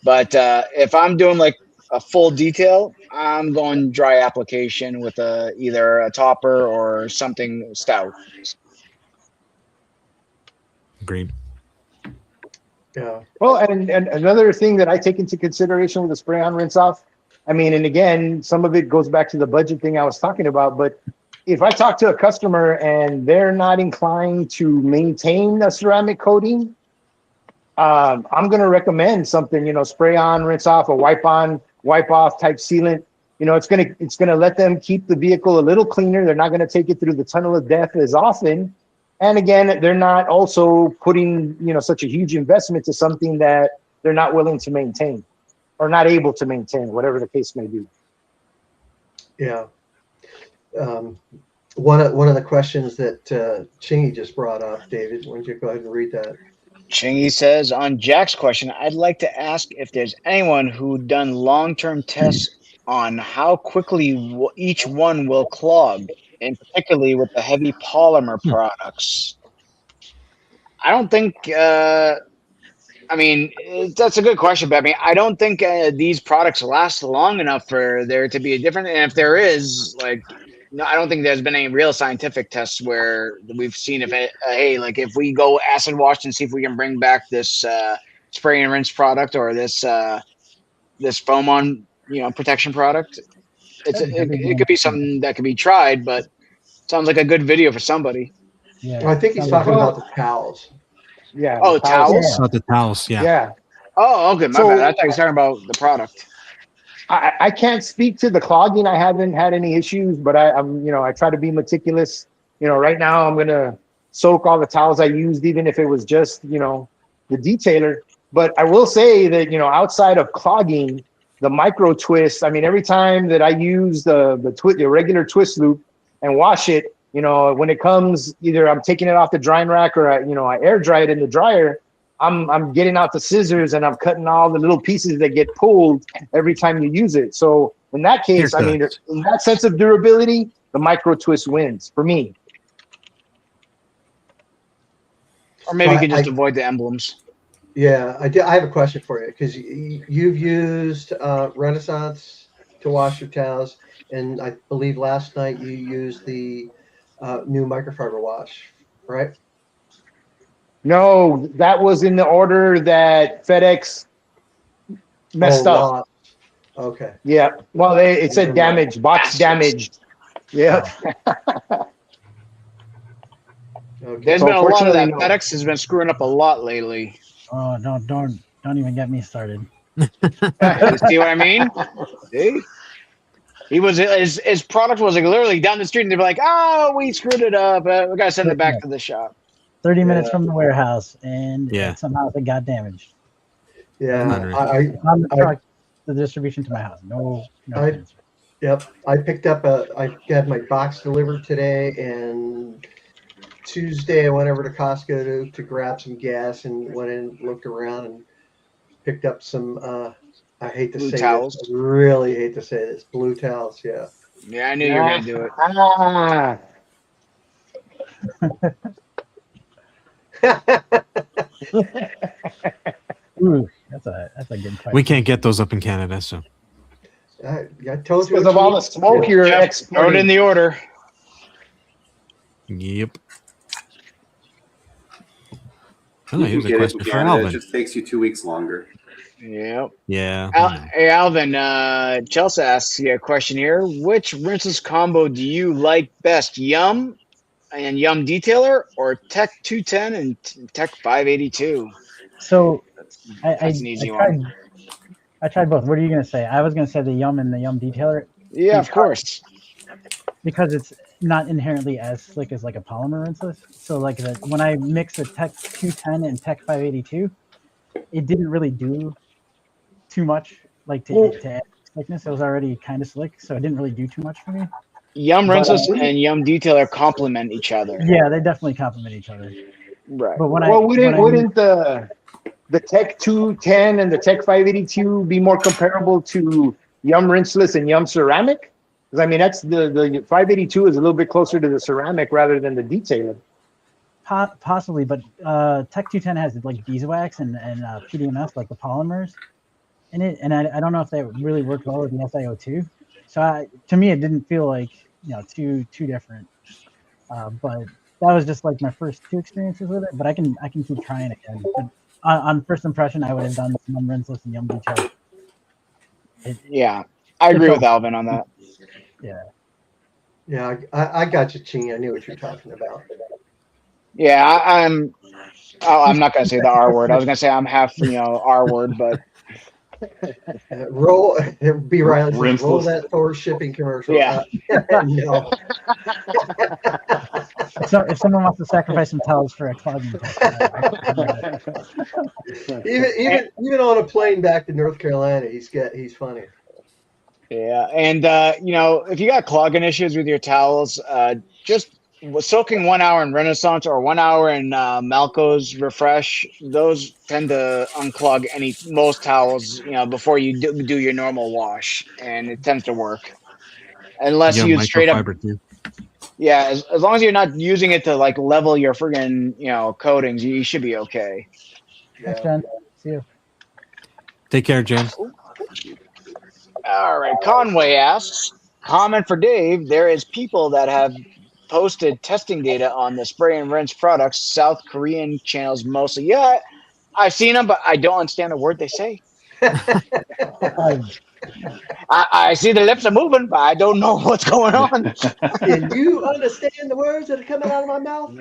But if I'm doing like a full detail, I'm going dry application with either a topper or something stout. Agreed. Yeah. Well, and another thing that I take into consideration with the spray on rinse off, I mean, and again, some of it goes back to the budget thing I was talking about, but if I talk to a customer and they're not inclined to maintain a ceramic coating, I'm going to recommend something, spray on, rinse off, a wipe on, wipe off type sealant. It's going to let them keep the vehicle a little cleaner. They're not going to take it through the tunnel of death as often. And again, they're not also putting, such a huge investment to something that they're not willing to maintain or not able to maintain, whatever the case may be. Yeah. One of the questions that Chingy just brought up, David, why don't you go ahead and read that? Chingy says, on Jack's question, I'd like to ask if there's anyone who done long-term tests on how quickly each one will clog, and particularly with the heavy polymer products. I don't think, I mean, that's a good question, but I mean, I don't think these products last long enough for there to be a difference. And if there is, no, I don't think there's been any real scientific tests where we've seen if we go acid wash and see if we can bring back this spray and rinse product or this foam on protection product. It could be something that could be tried, but sounds like a good video for somebody. Yeah. Well, I think he's talking about the towels. Yeah. Oh, towels? Not the towels. Yeah. Yeah. Oh, okay. My bad. I thought you were talking about the product. I can't speak to the clogging. I haven't had any issues, but I try to be meticulous. Right now I'm going to soak all the towels I used, even if it was just, the detailer. But I will say that, outside of clogging, the micro twist, I mean, every time that I use the regular twist loop and wash it, when it comes, either I'm taking it off the drying rack or I air dry it in the dryer, I'm getting out the scissors and I'm cutting all the little pieces that get pulled every time you use it. So in that case, I mean, in that sense of durability, the micro twist wins for me. Or maybe you can just avoid the emblems. Yeah, I have a question for you because you've used Renaissance to wash your towels, and I believe last night you used the new microfiber wash, right? No, that was in the order that FedEx messed up. Okay. Yeah. Well, it said damaged, box damaged. Yeah. Okay. There's been a lot of that. FedEx has been screwing up a lot lately. Oh, don't even get me started. You see what I mean? See? His product was literally down the street, and they'd be like, "Oh, we screwed it up. We gotta send it back to the shop." 30 minutes from the warehouse, and Yeah. somehow it got damaged. Yeah, Unreal. On the truck, the distribution to my house. No transfer. Yep, I picked up I got my box delivered today, and Tuesday I went over to Costco to grab some gas and went in, looked around, and picked up some. I hate to Blue say towels. this. I really hate to say this. Blue towels. Yeah. Yeah, I knew you were gonna do it. Ooh, that's a good question. We can't get those up in Canada, so I told you Because of all the smoke you're Throw it exporting. in the order. yep. Oh, You can here's a get it in question for Canada. It Alvin. just takes you 2 weeks longer. Yep. Yeah. Hey, Alvin, Chelsea asks you a question here. Which rinseless combo do you like best? Yum and Yum Detailer or Tech 210 and Tech 582? So That's an easy one. I tried both. What are you gonna say? I was gonna say the Yum and the Yum Detailer. Yeah, of course. Because it's not inherently as slick as like a polymer rinseless. So like when I mixed the Tech 210 and Tech 582, it didn't really do too much like to add slickness. It was already kind of slick, so it didn't really do too much for me. Yum Rinseless and Yum Detailer complement each other. Yeah, they definitely complement each other. Right. But wouldn't the Tech 210 and the Tech 582 be more comparable to Yum Rinseless and Yum Ceramic? Because I mean, that's the 582 is a little bit closer to the ceramic rather than the detailer. Possibly, but Tech 210 has like beeswax and PDMS, like the polymers in it, and I don't know if they really work well with the SiO2. So to me, it didn't feel like too different. But that was just like my first two experiences with it. But I can keep trying again. But on first impression, I would have done Yum Rinseless and Yum Detailer. Yeah, I agree with Alvin on that. Yeah. Yeah, I got you, Ching. I knew what you're talking about. Yeah, I'm not gonna say the R word. I was gonna say I'm half R word, but Roll, B. Riley says, Rinseless. roll that Thor shipping commercial. Yeah. No. So if someone wants to sacrifice some towels for a clogging test, even on a plane back to North Carolina, he's funny. yeah, and if you got clogging issues with your towels, just soaking 1 hour in Renaissance or 1 hour in Malco's Refresh, those tend to unclog most towels, before you do your normal wash, and it tends to work. Unless you straight up, too. yeah, as long as you're not using it to like level your friggin' coatings, you should be okay. Thanks, Jen. See you. Take care, Jen. All right, Conway asks, comment for Dave, there is people that have posted testing data on the spray and rinse products, South Korean channels mostly. Yeah, I've seen them, but I don't understand a word they say. I see the lips are moving, but I don't know what's going on. Can you understand the words that are coming out of my mouth?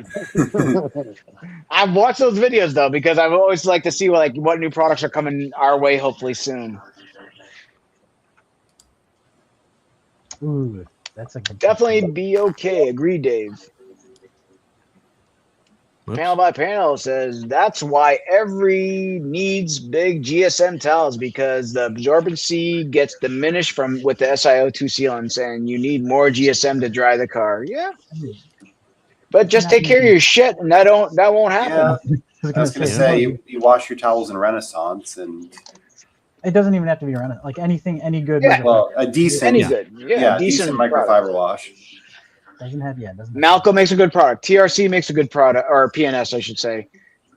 I've watched those videos though, because I've always liked to see what new products are coming our way, hopefully soon. Ooh, that's a good Definitely question. be okay. Agree, Dave. Whoops. Panel by Panel says that's why every needs big GSM towels, because the absorbency gets diminished with the SiO2 sealants, and you need more GSM to dry the car. Yeah, but just take care of your shit, and that won't happen. Yeah, I was going to say you wash your towels in Renaissance, and it doesn't even have to be around it. Like anything, any good. Yeah. well, a decent, decent microfiber wash. Doesn't have yet. Malco makes a good product. TRC makes a good product, or PNS, I should say.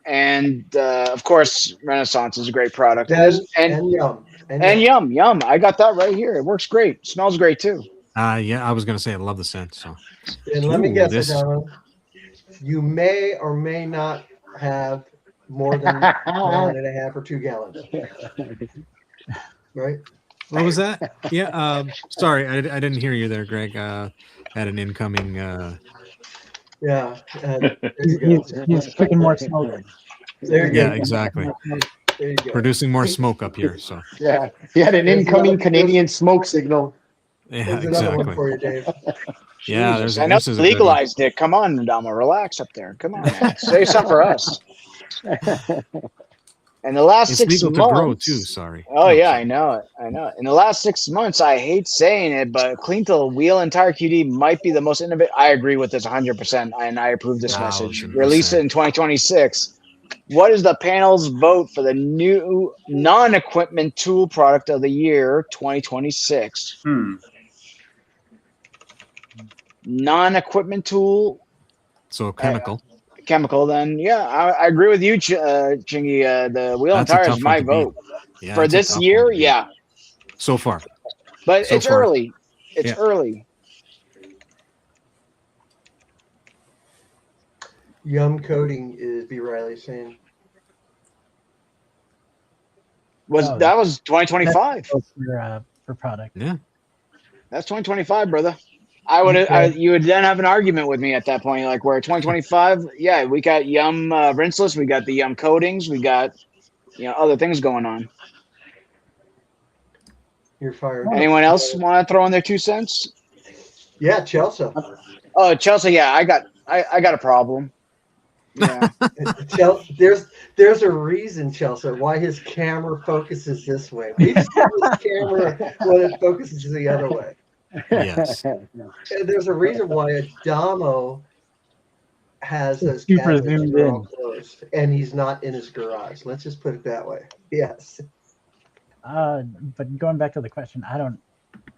And of course, Renaissance is a great product. And Yum. And Yum. I got that right here. It works great. Smells great too. Yeah, I was gonna say I love the scent. So, and let me guess, Adam, you may or may not have more than 1.5 or 2 gallons. Right? what was that? Yeah. Sorry, I didn't hear you there, Greg. Had an incoming. Yeah. He's cooking more smoke. There you go. Yeah, exactly. There you go. Producing more smoke up here. So. Yeah, he had an incoming Canadian smoke signal. Yeah, There's another exactly. one for you, Dave. Yeah, Jesus, I know this is a good one. legalized it. Come on, Dama, relax up there. Come on, man. Say something for us. In the last It's 6 legal months, to grow too. Sorry. Oh No, yeah, sorry. I know it. I know it. In the last 6 months, I hate saying it, but clean till wheel and tire QD might be the most innovative. I agree with this 100%, and I approve this message. 1000%. Release it in 2026. What is the panel's vote for the new non-equipment tool product of the year 2026? Non-equipment tool, So chemical. chemical. Then yeah, I agree with you, Chingy. The wheel and That's a tire is tough one my to beat. vote Yeah, for it's a this tough year. one to beat. Yeah, So far. but So it's far. early. It's Yeah. early. Yum coating is B. Riley saying. Oh, That was 2025? For product. Yeah. That's 2025, brother. You would then have an argument with me at that point, like where 2025, yeah, we got Yum rinseless, we got the Yum coatings, we got other things going on. You're fired. Anyone else want to throw in their 2 cents? Yeah, Chelsea. Oh, Chelsea, yeah, I got a problem. Yeah. There's a reason, Chelsea, why his camera focuses this way. We've seen his camera when it focuses the other way. Yes. And there's a reason why Adamo has those Super cabinets zoomed that are all in. closed, and he's not in his garage. Let's just put it that way. Yes. But going back to the question,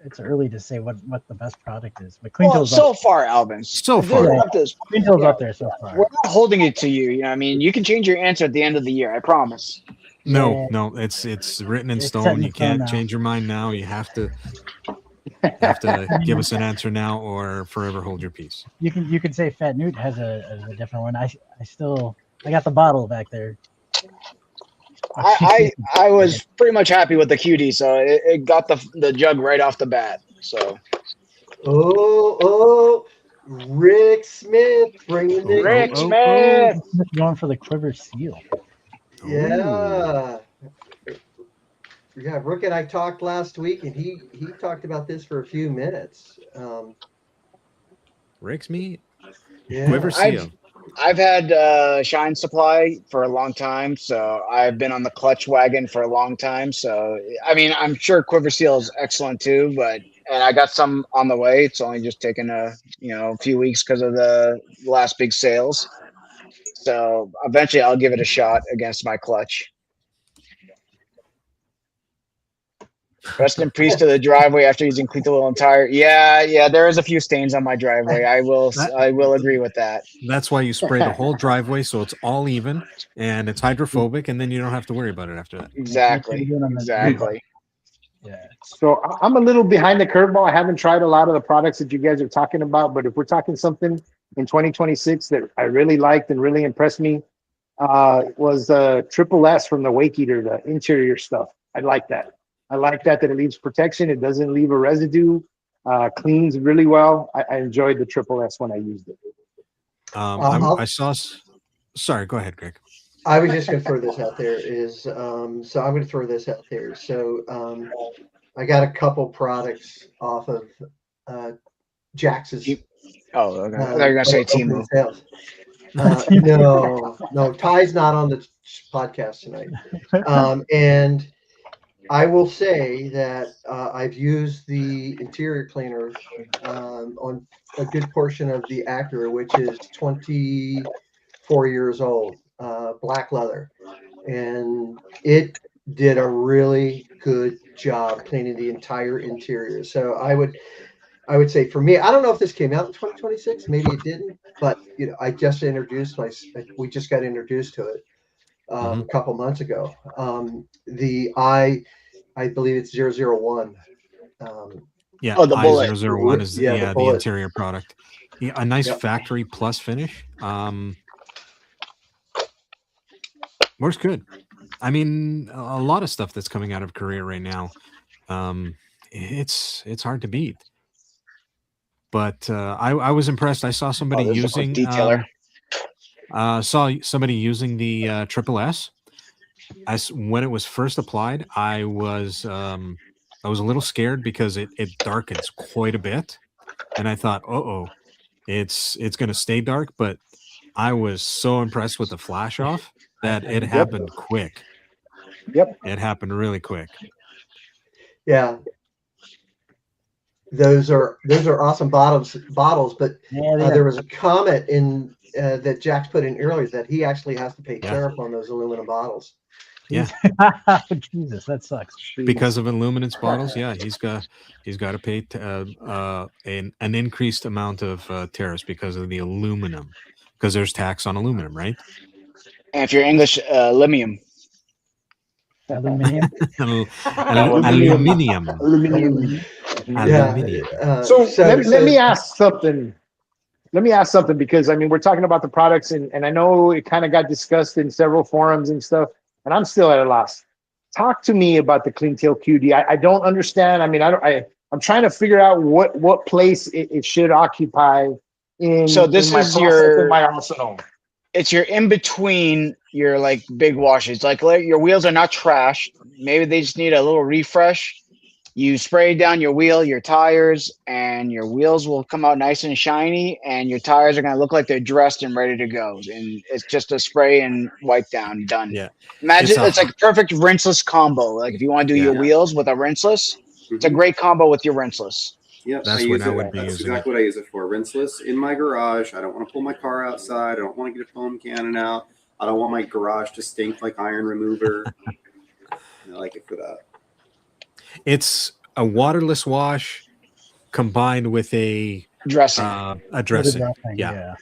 it's early to say what the best product is. But Well, Cleantill's so far, Alvin. So far. Cleantill's up there so far. We're not holding it to you. You know what I mean? You can change your answer at the end of the year. I promise. No, it's written in It's stone. set in You stone can't now. change your mind now. You have to give us an answer now or forever hold your peace. You can say Fat Newt has a different one. I got the bottle back there. I was pretty much happy with the QD, so it got the jug right off the bat. So Rick Smith bringing the Rick Smith. Going for the quiver seal. Yeah. Yeah, Rick and I talked last week, and he talked about this for a few minutes. Rick's meat. Yeah. Quiver seal. I've had Shine Supply for a long time, so I've been on the clutch wagon for a long time. So I mean, I'm sure Quiver Seal is excellent too, and I got some on the way. It's only just taken a few weeks because of the last big sales. So eventually, I'll give it a shot against my clutch. Rest in peace to the driveway after using Cleantille and tire. Yeah, there is a few stains on my driveway. I will agree with that. That's why you spray the whole driveway so it's all even and it's hydrophobic, and then you don't have to worry about it after that. Exactly. Yeah. So I'm a little behind the curveball. I haven't tried a lot of the products that you guys are talking about, but if we're talking something in 2026 that I really liked and really impressed me, was Triple S from the Wake Eater, the interior stuff. I like that. I like that it leaves protection. It doesn't leave a residue. Cleans really well. I enjoyed the Triple S when I used it. I saw. Sorry, go ahead, Greg. I was just going to throw this out there. So I'm going to throw this out there. So I got a couple products off of Jax's. Oh, okay. I thought you were going to say Temu. No, Ty's not on the podcast tonight. And I will say that I've used the interior cleaner on a good portion of the Acura, which is 24 years old, black leather, and it did a really good job cleaning the entire interior. So I would say for me, I don't know if this came out in 2026, maybe it didn't, but I just we just got introduced to it a couple months ago. I believe it's 001. Yeah, the bullet. 001 is the bullet. interior product. Yeah, a nice factory plus finish. Works good. I mean, a lot of stuff that's coming out of Korea right now. It's hard to beat. But I was impressed. I saw somebody using detailer. The Triple S. When it was first applied, I was a little scared because it darkens quite a bit, and I thought, it's going to stay dark. But I was so impressed with the flash off that it happened quick. Yep. It happened really quick. Yeah. Those are awesome bottles, but Yeah, they there are. was a comment in that Jack's put in earlier that he actually has to pay Yeah. tariff on those aluminum bottles. Yeah. Jesus, that sucks. Because of aluminum bottles, yeah, he's got to pay an increased amount of tariffs because of the aluminum, because there's tax on aluminum, right? And if you're English, aluminium. Aluminium. Aluminium. Yeah. So let me ask something. Let me ask something, because I mean, we're talking about the products, and I know it kind of got discussed in several forums and stuff, and I'm still at a loss. Talk to me about the Clean Tail QD. I don't understand. I mean, I'm trying to figure out what place it should occupy in. So this in my is process, in my arsenal. It's your in between your like big washes. Like your wheels are not trashed. Maybe they just need a little refresh. You spray down your wheel, your tires, and your wheels will come out nice and shiny, and your tires are going to look like they're dressed and ready to go. And it's just a spray and wipe down, done. Yeah. Imagine it's like a perfect rinseless combo. Like if you want to do your wheels with a rinseless, it's a great combo with your rinseless. Yep, That's that's using exactly what I use it for. Rinseless in my garage. I don't want to pull my car outside. I don't want to get a foam cannon out. I don't want my garage to stink like iron remover. I like it for that. It's a waterless wash combined with a dressing. Yeah.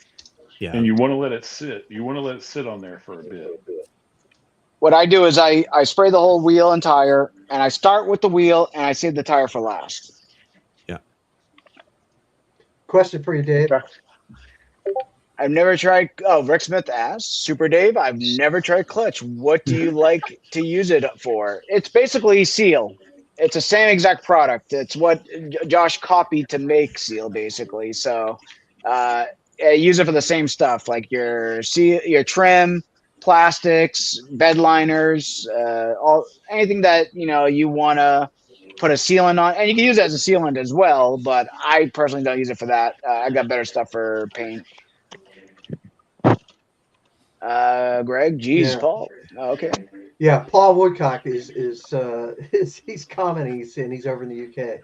And you want to let it sit. You want to let it sit on there for a bit. What I do is I spray the whole wheel and tire, and I start with the wheel and I save the tire for last. Yeah. Question for you, Dave. I've never tried. Oh, Rick Smith asked, Super Dave, I've never tried clutch. What do you like to use it for? It's basically Seal. It's the same exact product. It's what Josh copied to make Seal, basically. So I use it for the same stuff, like your trim, plastics, bed liners, anything that you want to put a sealant on, and you can use it as a sealant as well. But I personally don't use it for that. I got better stuff for paint. Greg, geez, Yeah. Paul. Oh, okay. Yeah, Paul Woodcock is he's commenting. He's saying he's over in the UK.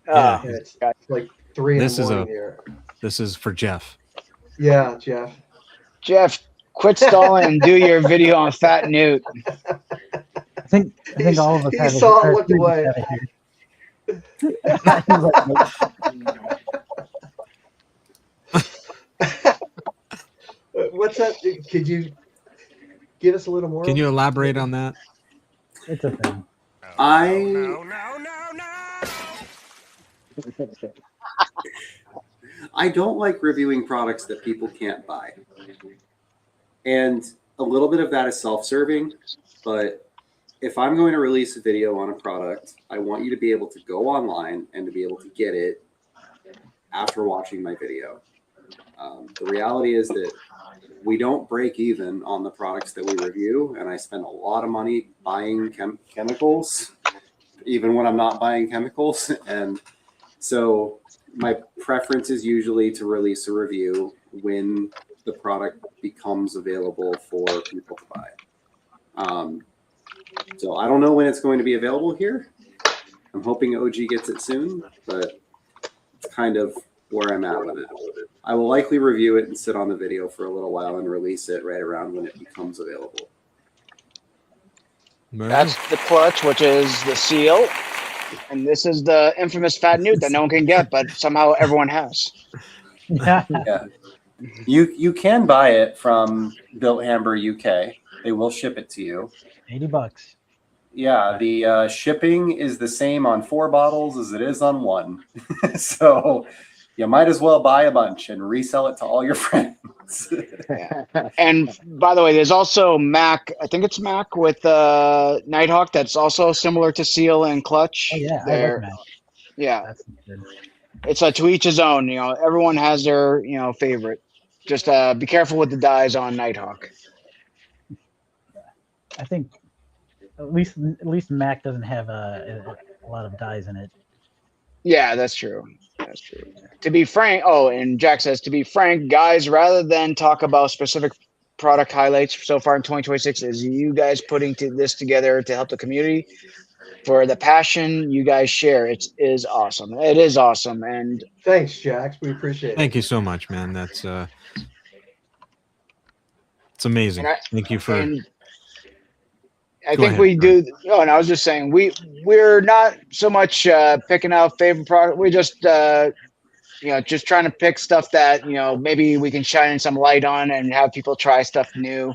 Yeah. It's like 3 in the morning here. This is for Jeff. Yeah, Jeff. Jeff, quit stalling and do your video on Fat Newt. I think all of us have. He saw it, looked away. What's that? Could you give us a little more? Can you elaborate on that? It's a thing. I don't like reviewing products that people can't buy. And a little bit of that is self-serving, but if I'm going to release a video on a product, I want you to be able to go online and to be able to get it after watching my video. The reality is that we don't break even on the products that we review, and I spend a lot of money buying chemicals, even when I'm not buying chemicals. And so my preference is usually to release a review when the product becomes available for people to buy. So I don't know when it's going to be available here. I'm hoping OG gets it soon, but it's kind of where I'm at with it. I will likely review it and sit on the video for a little while and release it right around when it becomes available. That's the clutch, which is the Seal. And this is the infamous Fat Newt that no one can get, but somehow everyone has. Yeah. Yeah. You can buy it from Built Hamber UK. They will ship it to you. $80. Yeah, the shipping is the same on 4 bottles as it is on 1. So you might as well buy a bunch and resell it to all your friends. Yeah. And by the way, there's also Mac. I think it's Mac with Nighthawk that's also similar to Seal and Clutch. Oh yeah, I like Mac. Yeah, That's good. it's to each his own. Everyone has their favorite. Just be careful with the dyes on Nighthawk. I think at least Mac doesn't have a lot of dyes in it. Yeah, that's true. That's true. To be frank, and Jack says, to be frank, guys, rather than talk about specific product highlights so far in 2026 is you guys putting this together to help the community. For the passion you guys share, it is awesome. It is awesome, and thanks, Jax. We appreciate it. Thank you so much, man. That's it's amazing. Thank you for. And I think we do. Oh, and I was just saying we're not so much picking out favorite product. We're just just trying to pick stuff that maybe we can shine some light on and have people try stuff new.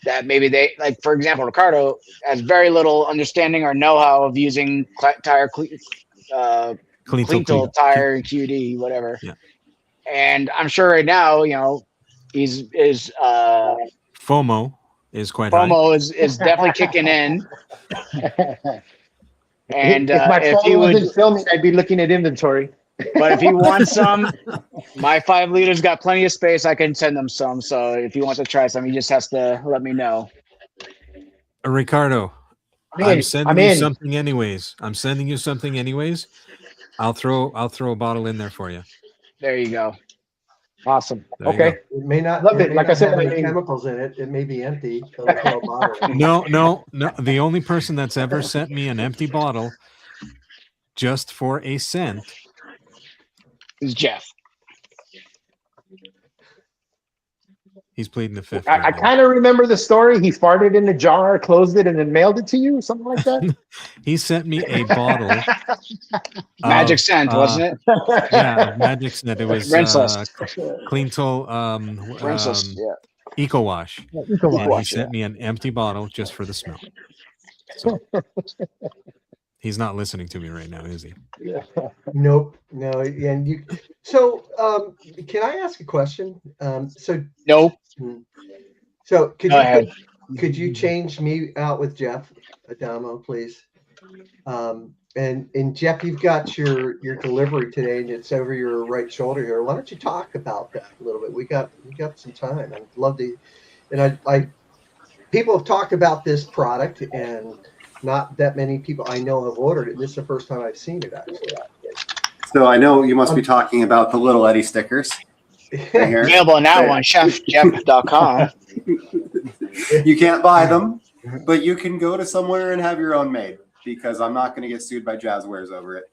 That maybe they like. For example, Ricardo has very little understanding or know-how of using tire Cleantool tire QD, whatever. Yeah. And I'm sure right now, his FOMO is quite FOMO is definitely kicking in. And if my if he wasn't would filming, I'd be looking at inventory. But if he wants some, my 5 liters got plenty of space. I can send him some. So if he wants to try some, he just has to let me know. Ricardo, I'm sending you something anyways. I'll throw a bottle in there for you. There you go. Awesome. There Okay. It may not. Love it. May Like not I said, have any chemicals in it. It may be empty. So No. The only person that's ever sent me an empty bottle just for a scent is Jeff. He's pleading the fifth. I kind of remember the story. He farted in a jar, closed it, and then mailed it to you, something like that. He sent me a bottle. Magic scent, wasn't it? Yeah, magic scent. It was Rinseless. Cleantool Rinseless, Eco Wash. And he sent me an empty bottle just for the smell. So he's not listening to me right now, is he? Yeah. Nope. No. And you. So, can I ask a question? Nope. So, could you change me out with Jeff Adamo, please? And Jeff, you've got your delivery today, and it's over your right shoulder here. Why don't you talk about that a little bit? We got some time. I'd love to. And I people have talked about this product, and not that many people I know have ordered it. This is the first time I've seen it, actually. So I know you must be talking about the little Eddie stickers. Right here. Available now on chefjeff.com. You can't buy them, but you can go to somewhere and have your own made, because I'm not going to get sued by Jazzwares over it.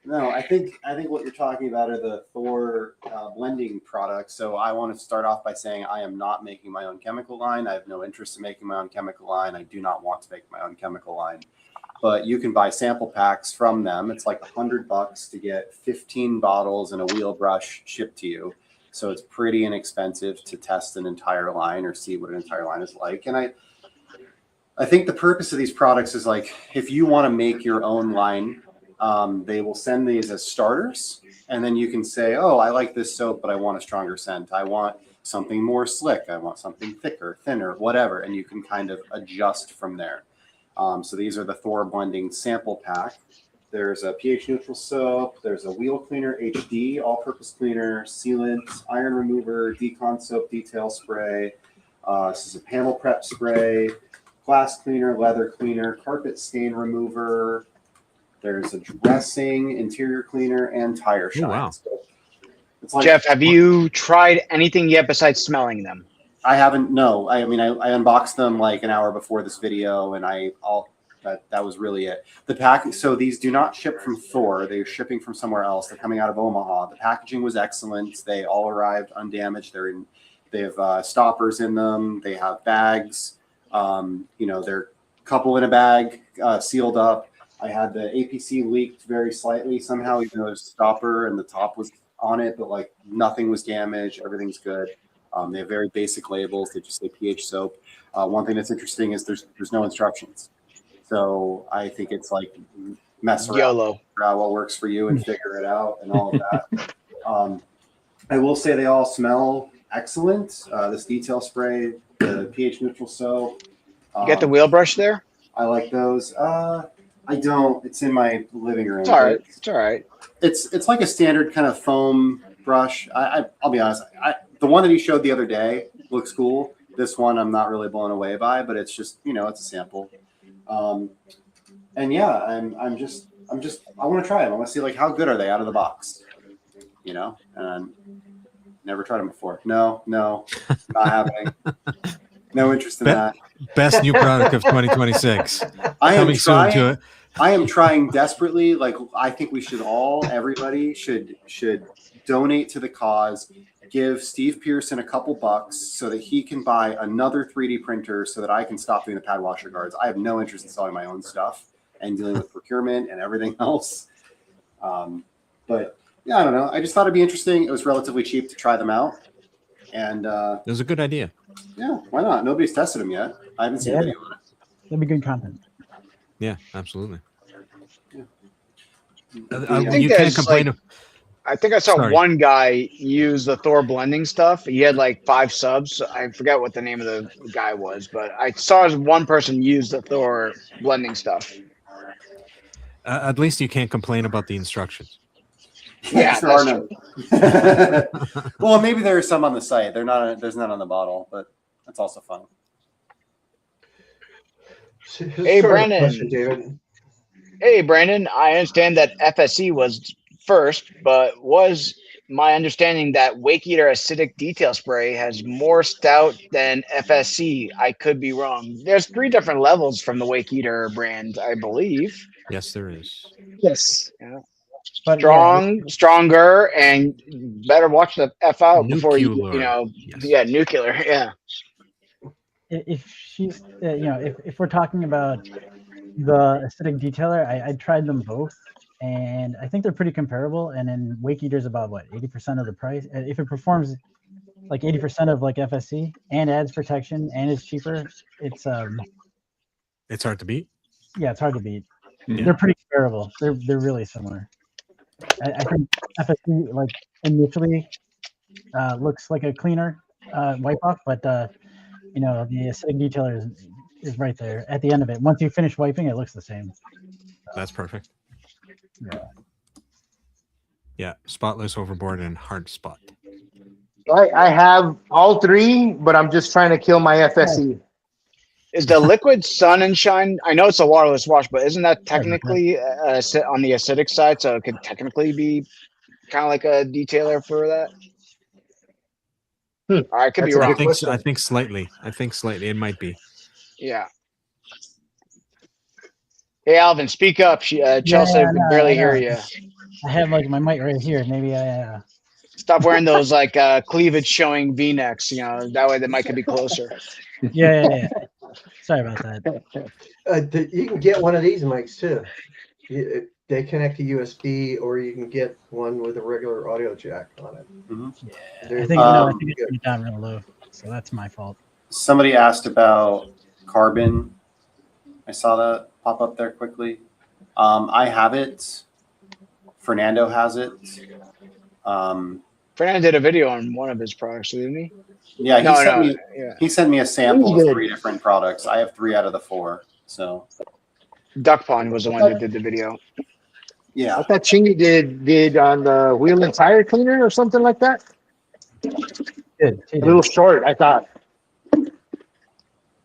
No, I think what you're talking about are the THOR blending products. So I want to start off by saying I am not making my own chemical line. I have no interest in making my own chemical line. I do not want to make my own chemical line. But you can buy sample packs from them. It's like $100 to get 15 bottles and a wheel brush shipped to you. So it's pretty inexpensive to test an entire line or see what an entire line is like. And I think the purpose of these products is, like, if you want to make your own line, they will send these as starters. And then you can say, oh, I like this soap, but I want a stronger scent. I want something more slick. I want something thicker, thinner, whatever. And you can kind of adjust from there. So these are the THOR blending sample pack. There's a pH neutral soap. There's a wheel cleaner HD, all-purpose cleaner, sealant, iron remover, Decon soap detail spray. This is a panel prep spray, glass cleaner, leather cleaner, carpet stain remover. There's a dressing, interior cleaner, and tire shine. Oh, wow. So it's like, Jeff, have you tried anything yet besides smelling them? I haven't. No, I mean, I unboxed them like an hour before this video, and that was really it. The pack. So these do not ship from THOR. They're shipping from somewhere else. They're coming out of Omaha. The packaging was excellent. They all arrived undamaged. They have stoppers in them. They have bags. They're a couple in a bag, sealed up. I had the APC leaked very slightly somehow, even though there's a stopper and the top was on it, but like nothing was damaged. Everything's good. They have very basic labels. They just say pH soap. One thing that's interesting is there's no instructions. So I think it's like mess around, YOLO. Figure out what works for you and figure it out and all of that. I will say they all smell excellent. This detail spray, the pH neutral soap. You got the wheel brush there? I like those. I don't. It's in my living room. It's all right. It's all right. It's like a standard kind of foam brush. I'll be honest. The one that he showed the other day looks cool. This one I'm not really blown away by, but it's just, it's a sample. And yeah, I'm just I want to try them. I want to see, like, how good are they out of the box, and Never tried them before. No, not happening. No interest in that. Best new product of 2026. I am Coming soon to trying. it. I am trying desperately. Like, I think we should everybody should donate to the cause. Give Steve Pearson a couple bucks so that he can buy another 3D printer so that I can stop doing the pad washer guards. I have no interest in selling my own stuff and dealing with procurement and everything else. But yeah, I don't know. I just thought it'd be interesting. It was relatively cheap to try them out. And it was a good idea. Yeah, why not? Nobody's tested them yet. I haven't seen a video on it. That'd be good content. Yeah, absolutely. I think you can't complain. I think I saw one guy use the THOR blending stuff. He had like 5 subs. I forget what the name of the guy was, but I saw one person use the THOR blending stuff. At least you can't complain about the instructions. Yeah, there are none. Well, maybe there are some on the site. There's none on the bottle, but that's also fun. Hey, Brandon. Hey, Brandon. I understand that FSC was first, but was my understanding that Wake Eater acidic detail spray has more stout than FSC? I could be wrong. There's 3 different levels from the Wake Eater brand, I believe. Yes, there is. Yes. Yeah. But Stronger, and better watch the F out before you know. Yes. Yeah, nuclear. Yeah. If she's, if we're talking about the acidic detailer, I tried them both, and I think they're pretty comparable. And then Wake Eater's about 80% of the price. If it performs like 80% of like FSC and adds protection and is cheaper, it's hard to beat. Yeah, it's hard to beat. Yeah. They're pretty comparable. They're really similar. I think FSC like initially looks like a cleaner wipe off, but the acidic detailer is right there at the end of it. Once you finish wiping, it looks the same. That's perfect. Yeah. Yeah, spotless, overboard, and hard spot. I have all 3, but I'm just trying to kill my FSC. Is the liquid sun and shine? I know it's a waterless wash, but isn't that technically on the acidic side? So it could technically be kind of like a detailer for that. Or I could be wrong. I think slightly. It might be. Yeah. Hey, Alvin, speak up. Chelsea can barely hear you. I have like my mic right here. Maybe I. Stop wearing those like cleavage showing V-necks. That way the mic could be closer. Yeah. Sorry about that. You can get one of these mics too. They connect to USB, or you can get one with a regular audio jack on it. Mm-hmm. Yeah, I think it's down real low, so that's my fault. Somebody asked about carbon. I saw that pop up there quickly. I have it. Fernando has it. Fernando did a video on one of his products, didn't he? Yeah, he sent me a sample of 3 different products. I have 3 out of the 4. So Duck Pond was the one that did the video. Yeah, I thought Chingy did on the wheel and tire cleaner or something like that. Good. A little short, I thought.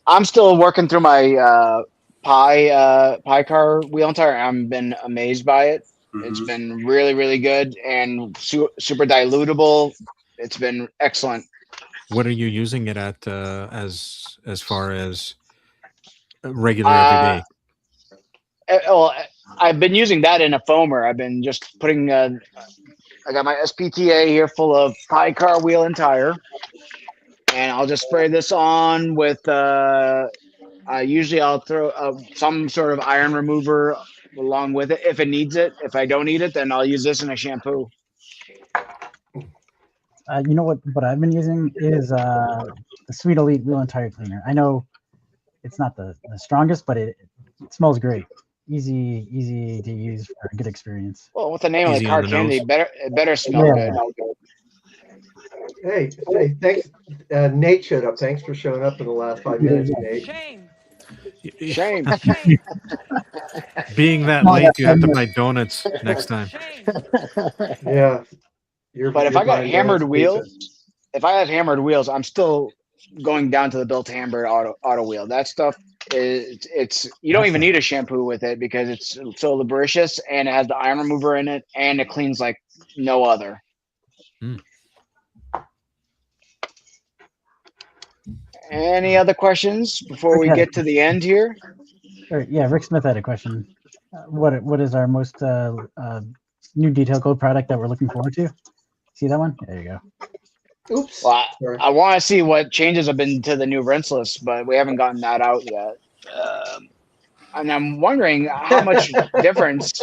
I'm still working through my Pi car wheel and tire. I've been amazed by it. Mm-hmm. It's been really, really good and super dilutable. It's been excellent. What are you using it at as far as regular everyday? Well, I've been using that in a foamer. I've been just putting. I got my SPTA here full of Pi car wheel and tire, and I'll just spray this on with. Usually, I'll throw some sort of iron remover along with it if it needs it. If I don't need it, then I'll use this in a shampoo. You know what I've been using is the Sweet Elite wheel and tire cleaner. I know it's not the strongest, but it smells great. Easy to use for a good experience. Well, with the name of the car candy, it better smell good. Hey, thanks. Nate showed up. Thanks for showing up in the last 5 minutes, Nate. Shame. Being that late, you have to buy donuts next time. Yeah. But if I got hammered wheels, I'm still going down to the built hammered auto wheel. That stuff it's you don't even need a shampoo with it because it's so lubricious and it has the iron remover in it and it cleans like no other. Any other questions before we get to the end here? Yeah, Rick Smith had a question. What is our most new detail code product that we're looking forward to? See that one? There you go. Oops. Well, Sorry. I want to see what changes have been to the new rinse list, but we haven't gotten that out yet. And I'm wondering how much difference.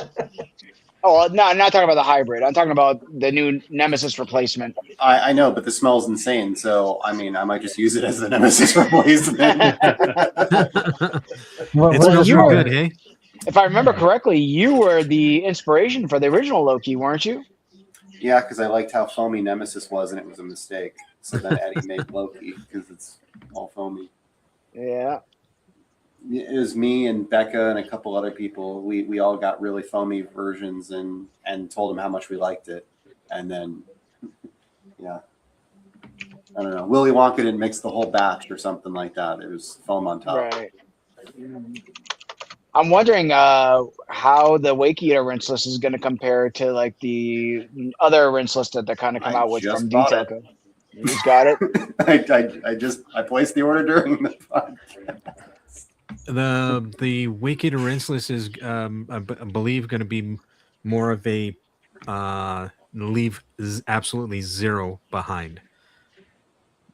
Oh, no, I'm not talking about the hybrid. I'm talking about the new Nemesis replacement. I know, but the smell's insane. So, I mean, I might just use it as the Nemesis replacement. It smells you real were- good, hey? If I remember correctly, you were the inspiration for the original Loki, weren't you? Yeah, because I liked how foamy Nemesis was, and it was a mistake. So then Eddie made Loki because it's all foamy. Yeah. It was me and Becca and a couple other people. We all got really foamy versions and told them how much we liked it. And then, yeah, I don't know. Willy Wonka didn't mix the whole batch or something like that. It was foam on top. Right. I'm wondering how the Wake Eater rinse list is going to compare to like the other rinse list that they're kind of come out with from Detail Code. You just got it. I placed the order during the podcast. The Wake Eater rinse list is, I believe, going to be more of a leave absolutely zero behind.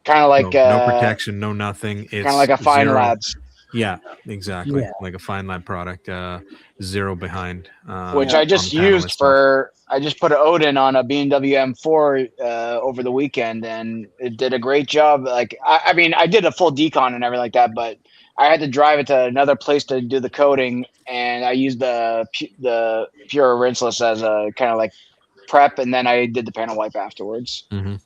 Kind of like no protection, no nothing. It's kind of like a Fine zero. Labs. Yeah, exactly. Yeah. Like a Fine Lab product, zero behind. Which I just used for. I just put an Odin on a BMW M4 over the weekend, and it did a great job. Like I mean, I did a full decon and everything like that, but I had to drive it to another place to do the coating, and I used the pure rinseless as a kind of like prep, and then I did the panel wipe afterwards. Mm-hmm.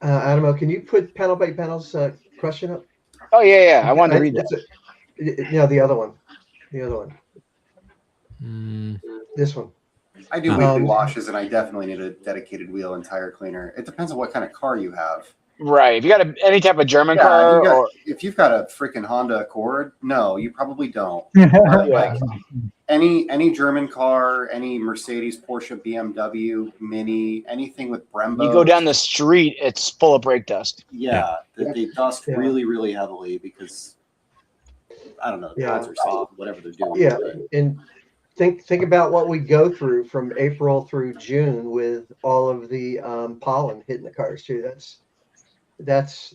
Adamo, can you put panel by panel's question up? Oh yeah. I wanted to read that. The other one. This one. I do weekly washes, and I definitely need a dedicated wheel and tire cleaner. It depends on what kind of car you have. Right. If you got any type of German car, if you've got a freaking Honda Accord, no, you probably don't. Yeah. Any German car, any Mercedes, Porsche, BMW, Mini, anything with Brembo. You go down the street, it's full of brake dust. Yeah. They dust really, really heavily because I don't know, the pads are soft, whatever they're doing. Yeah, and think about what we go through from April through June with all of the pollen hitting the cars too. That's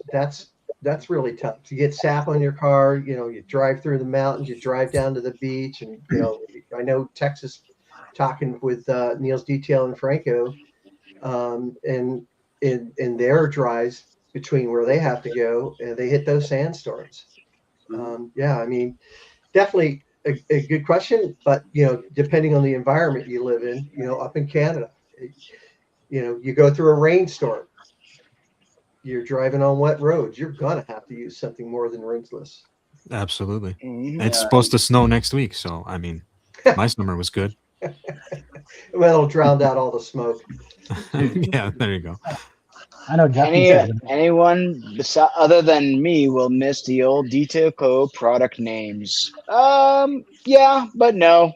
really tough. To get sap on your car, you drive through the mountains, you drive down to the beach, and I know Texas, talking with Neil's Detail and Franco, and in their drives between where they have to go, they hit those sandstorms. Yeah, I mean, definitely a good question, but depending on the environment you live in, up in Canada, you go through a rainstorm. You're driving on wet roads. You're gonna have to use something more than rinseless. Absolutely. Mm-hmm. It's supposed to snow next week, so I mean, my summer was good. Well, it'll drown out all the smoke. Yeah, there you go. I know anyone other than me will miss the old Detail Code product names. Yeah, but no.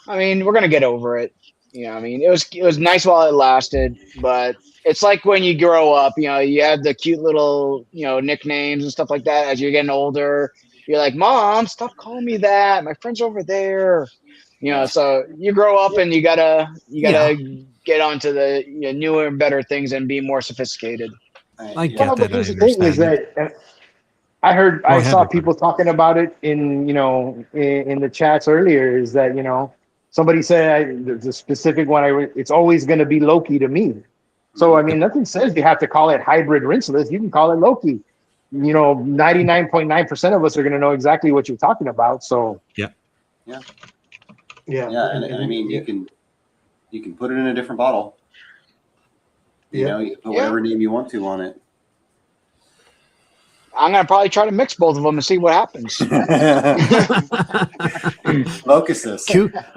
I mean, we're gonna get over it. I mean, it was nice while it lasted, but it's like when you grow up, you have the cute little, nicknames and stuff like that. As you're getting older, you're like, Mom, stop calling me that. My friend's over there. So you grow up and you gotta get onto the newer and better things and be more sophisticated. I get that. But here's the thing is that I saw people talking about it in the chats earlier. Is that somebody said the specific one it's always going to be Loki to me. So I mean, nothing says you have to call it hybrid rinseless. You can call it Loki. 99.9% of us are going to know exactly what you're talking about. So yeah. And I mean, you can put it in a different bottle. You can put whatever name you want to on it. I'm gonna probably try to mix both of them and see what happens. Locuses.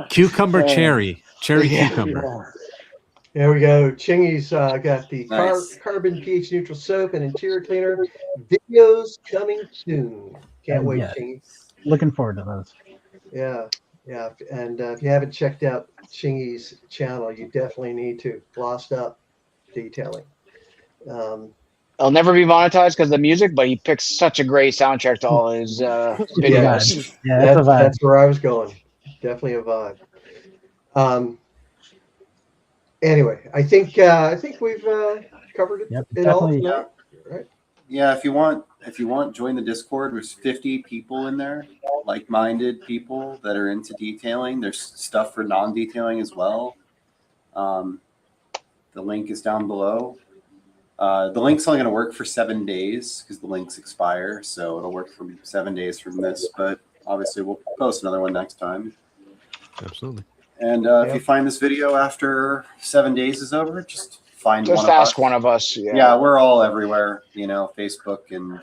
Cucumber cherry cucumber. There we go. Chingy's got the carbon pH neutral soap and interior cleaner. Videos coming soon. Can't wait, Chingy. Looking forward to those. Yeah. And if you haven't checked out Chingy's channel, you definitely need to. Glossed up detailing. It'll never be monetized because of the music, but he picks such a great soundtrack to all his videos. Yeah, that's a vibe. That's where I was going. Definitely a vibe. Anyway, I think we've covered it, Yep, it all definitely. tonight, right? Yeah, if you want, join the Discord. There's 50 people in there, like-minded people that are into detailing. There's stuff for non-detailing as well. The link is down below. The link's only going to work for 7 days because the links expire, so it'll work for 7 days from this. But obviously, we'll post another one next time. Absolutely. And if you find this video after 7 days is over, just find Just one of ask us. one of us. Yeah, we're all everywhere, Facebook and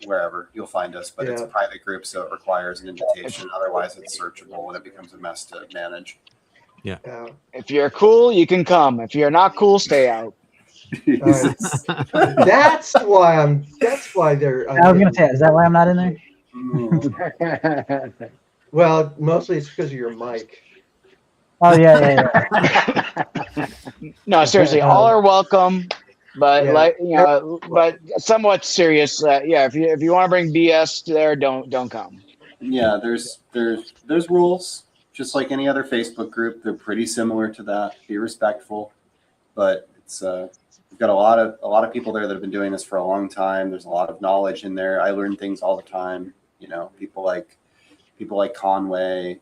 wherever. You'll find us, but it's a private group, so it requires an invitation. Otherwise, it's searchable and it becomes a mess to manage. Yeah. If you're cool, you can come. If you're not cool, stay out. That's why they're. I was gonna say, is that why I'm not in there? Well, mostly it's because of your mic. Oh yeah. No, seriously, all are welcome, but but somewhat serious. If you want to bring BS there, don't come. Yeah, there's rules, just like any other Facebook group. They're pretty similar to that. Be respectful, but it's we've got a lot of people there that have been doing this for a long time. There's a lot of knowledge in there. I learn things all the time. People like Conway.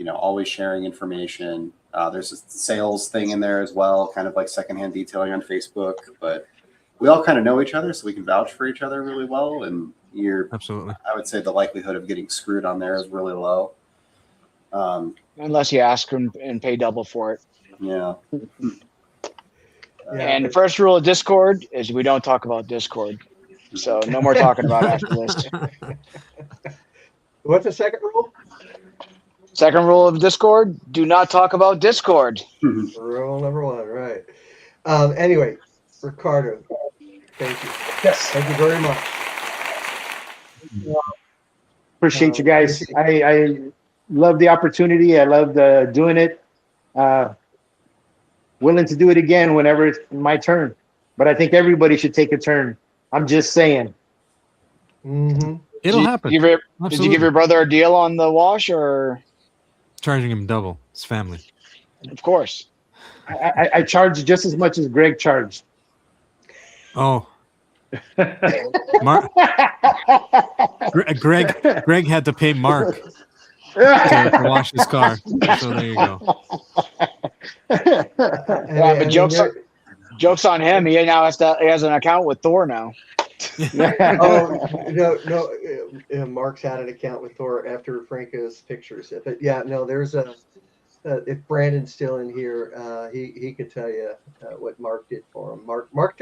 Always sharing information. There's a sales thing in there as well, kind of like secondhand detailing on Facebook, but we all kind of know each other, so we can vouch for each other really well. And absolutely, I would say the likelihood of getting screwed on there is really low. Unless you ask and pay double for it. Yeah. And the first rule of Discord is we don't talk about Discord. So no more talking about it after this. What's the second rule? Second rule of Discord, do not talk about Discord. Rule number 1, right. Anyway, Ricardo, thank you. Yes. Thank you very much. Appreciate you guys. I love the opportunity. I love doing it. Willing to do it again whenever it's my turn. But I think everybody should take a turn. I'm just saying. Mm-hmm. It'll happen. Did you give your brother a deal on the wash, or charging him double? It's family. Of course. I charge just as much as Greg charged. Oh. Greg had to pay Mark to wash his car. So there you go. But jokes on him. He now has an account with Thor now. No. Mark's had an account with Thor after Franco's pictures. But there's if Brandon's still in here, he could tell you what Mark did for him. Mark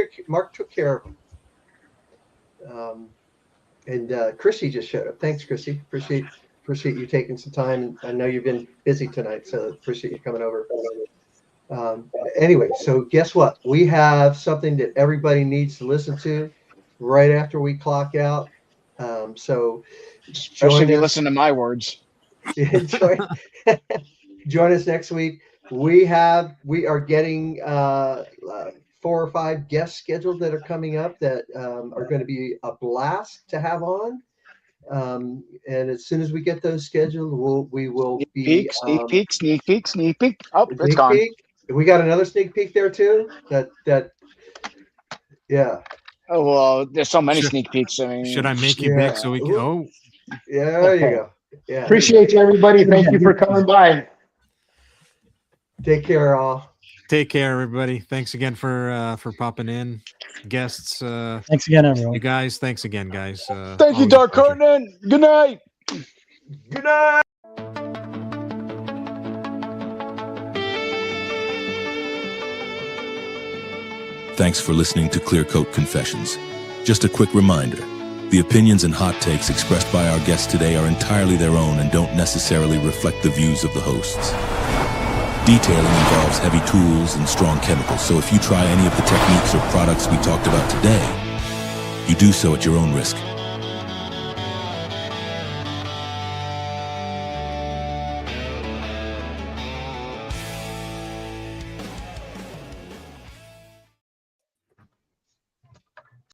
took care of him. And Chrissy just showed up. Thanks, Chrissy. Appreciate you taking some time. I know you've been busy tonight, so appreciate you coming over. Anyway, so guess what? We have something that everybody needs to listen to right after we clock out. So especially if you listen to my words. Join us next week. We are getting 4 or 5 guests scheduled that are coming up that are going to be a blast to have on. And as soon as we get those scheduled, we will be sneak peek. Oh, it's gone. We got another sneak peek there too. Yeah. Oh well, there's so many sneak peeks. I mean, should I make you big so we can? Oh, yeah, there you go. Yeah. Appreciate you, everybody. Thank you for coming by. Take care, all. Take care, everybody. Thanks again for popping in, guests. Thanks again, everyone. You guys, thanks again, guys. Thank you, Dark Curtain. Good night. Good night. Thanks for listening to Clear Coat Confessions. Just a quick reminder, the opinions and hot takes expressed by our guests today are entirely their own and don't necessarily reflect the views of the hosts. Detailing involves heavy tools and strong chemicals, so if you try any of the techniques or products we talked about today, you do so at your own risk.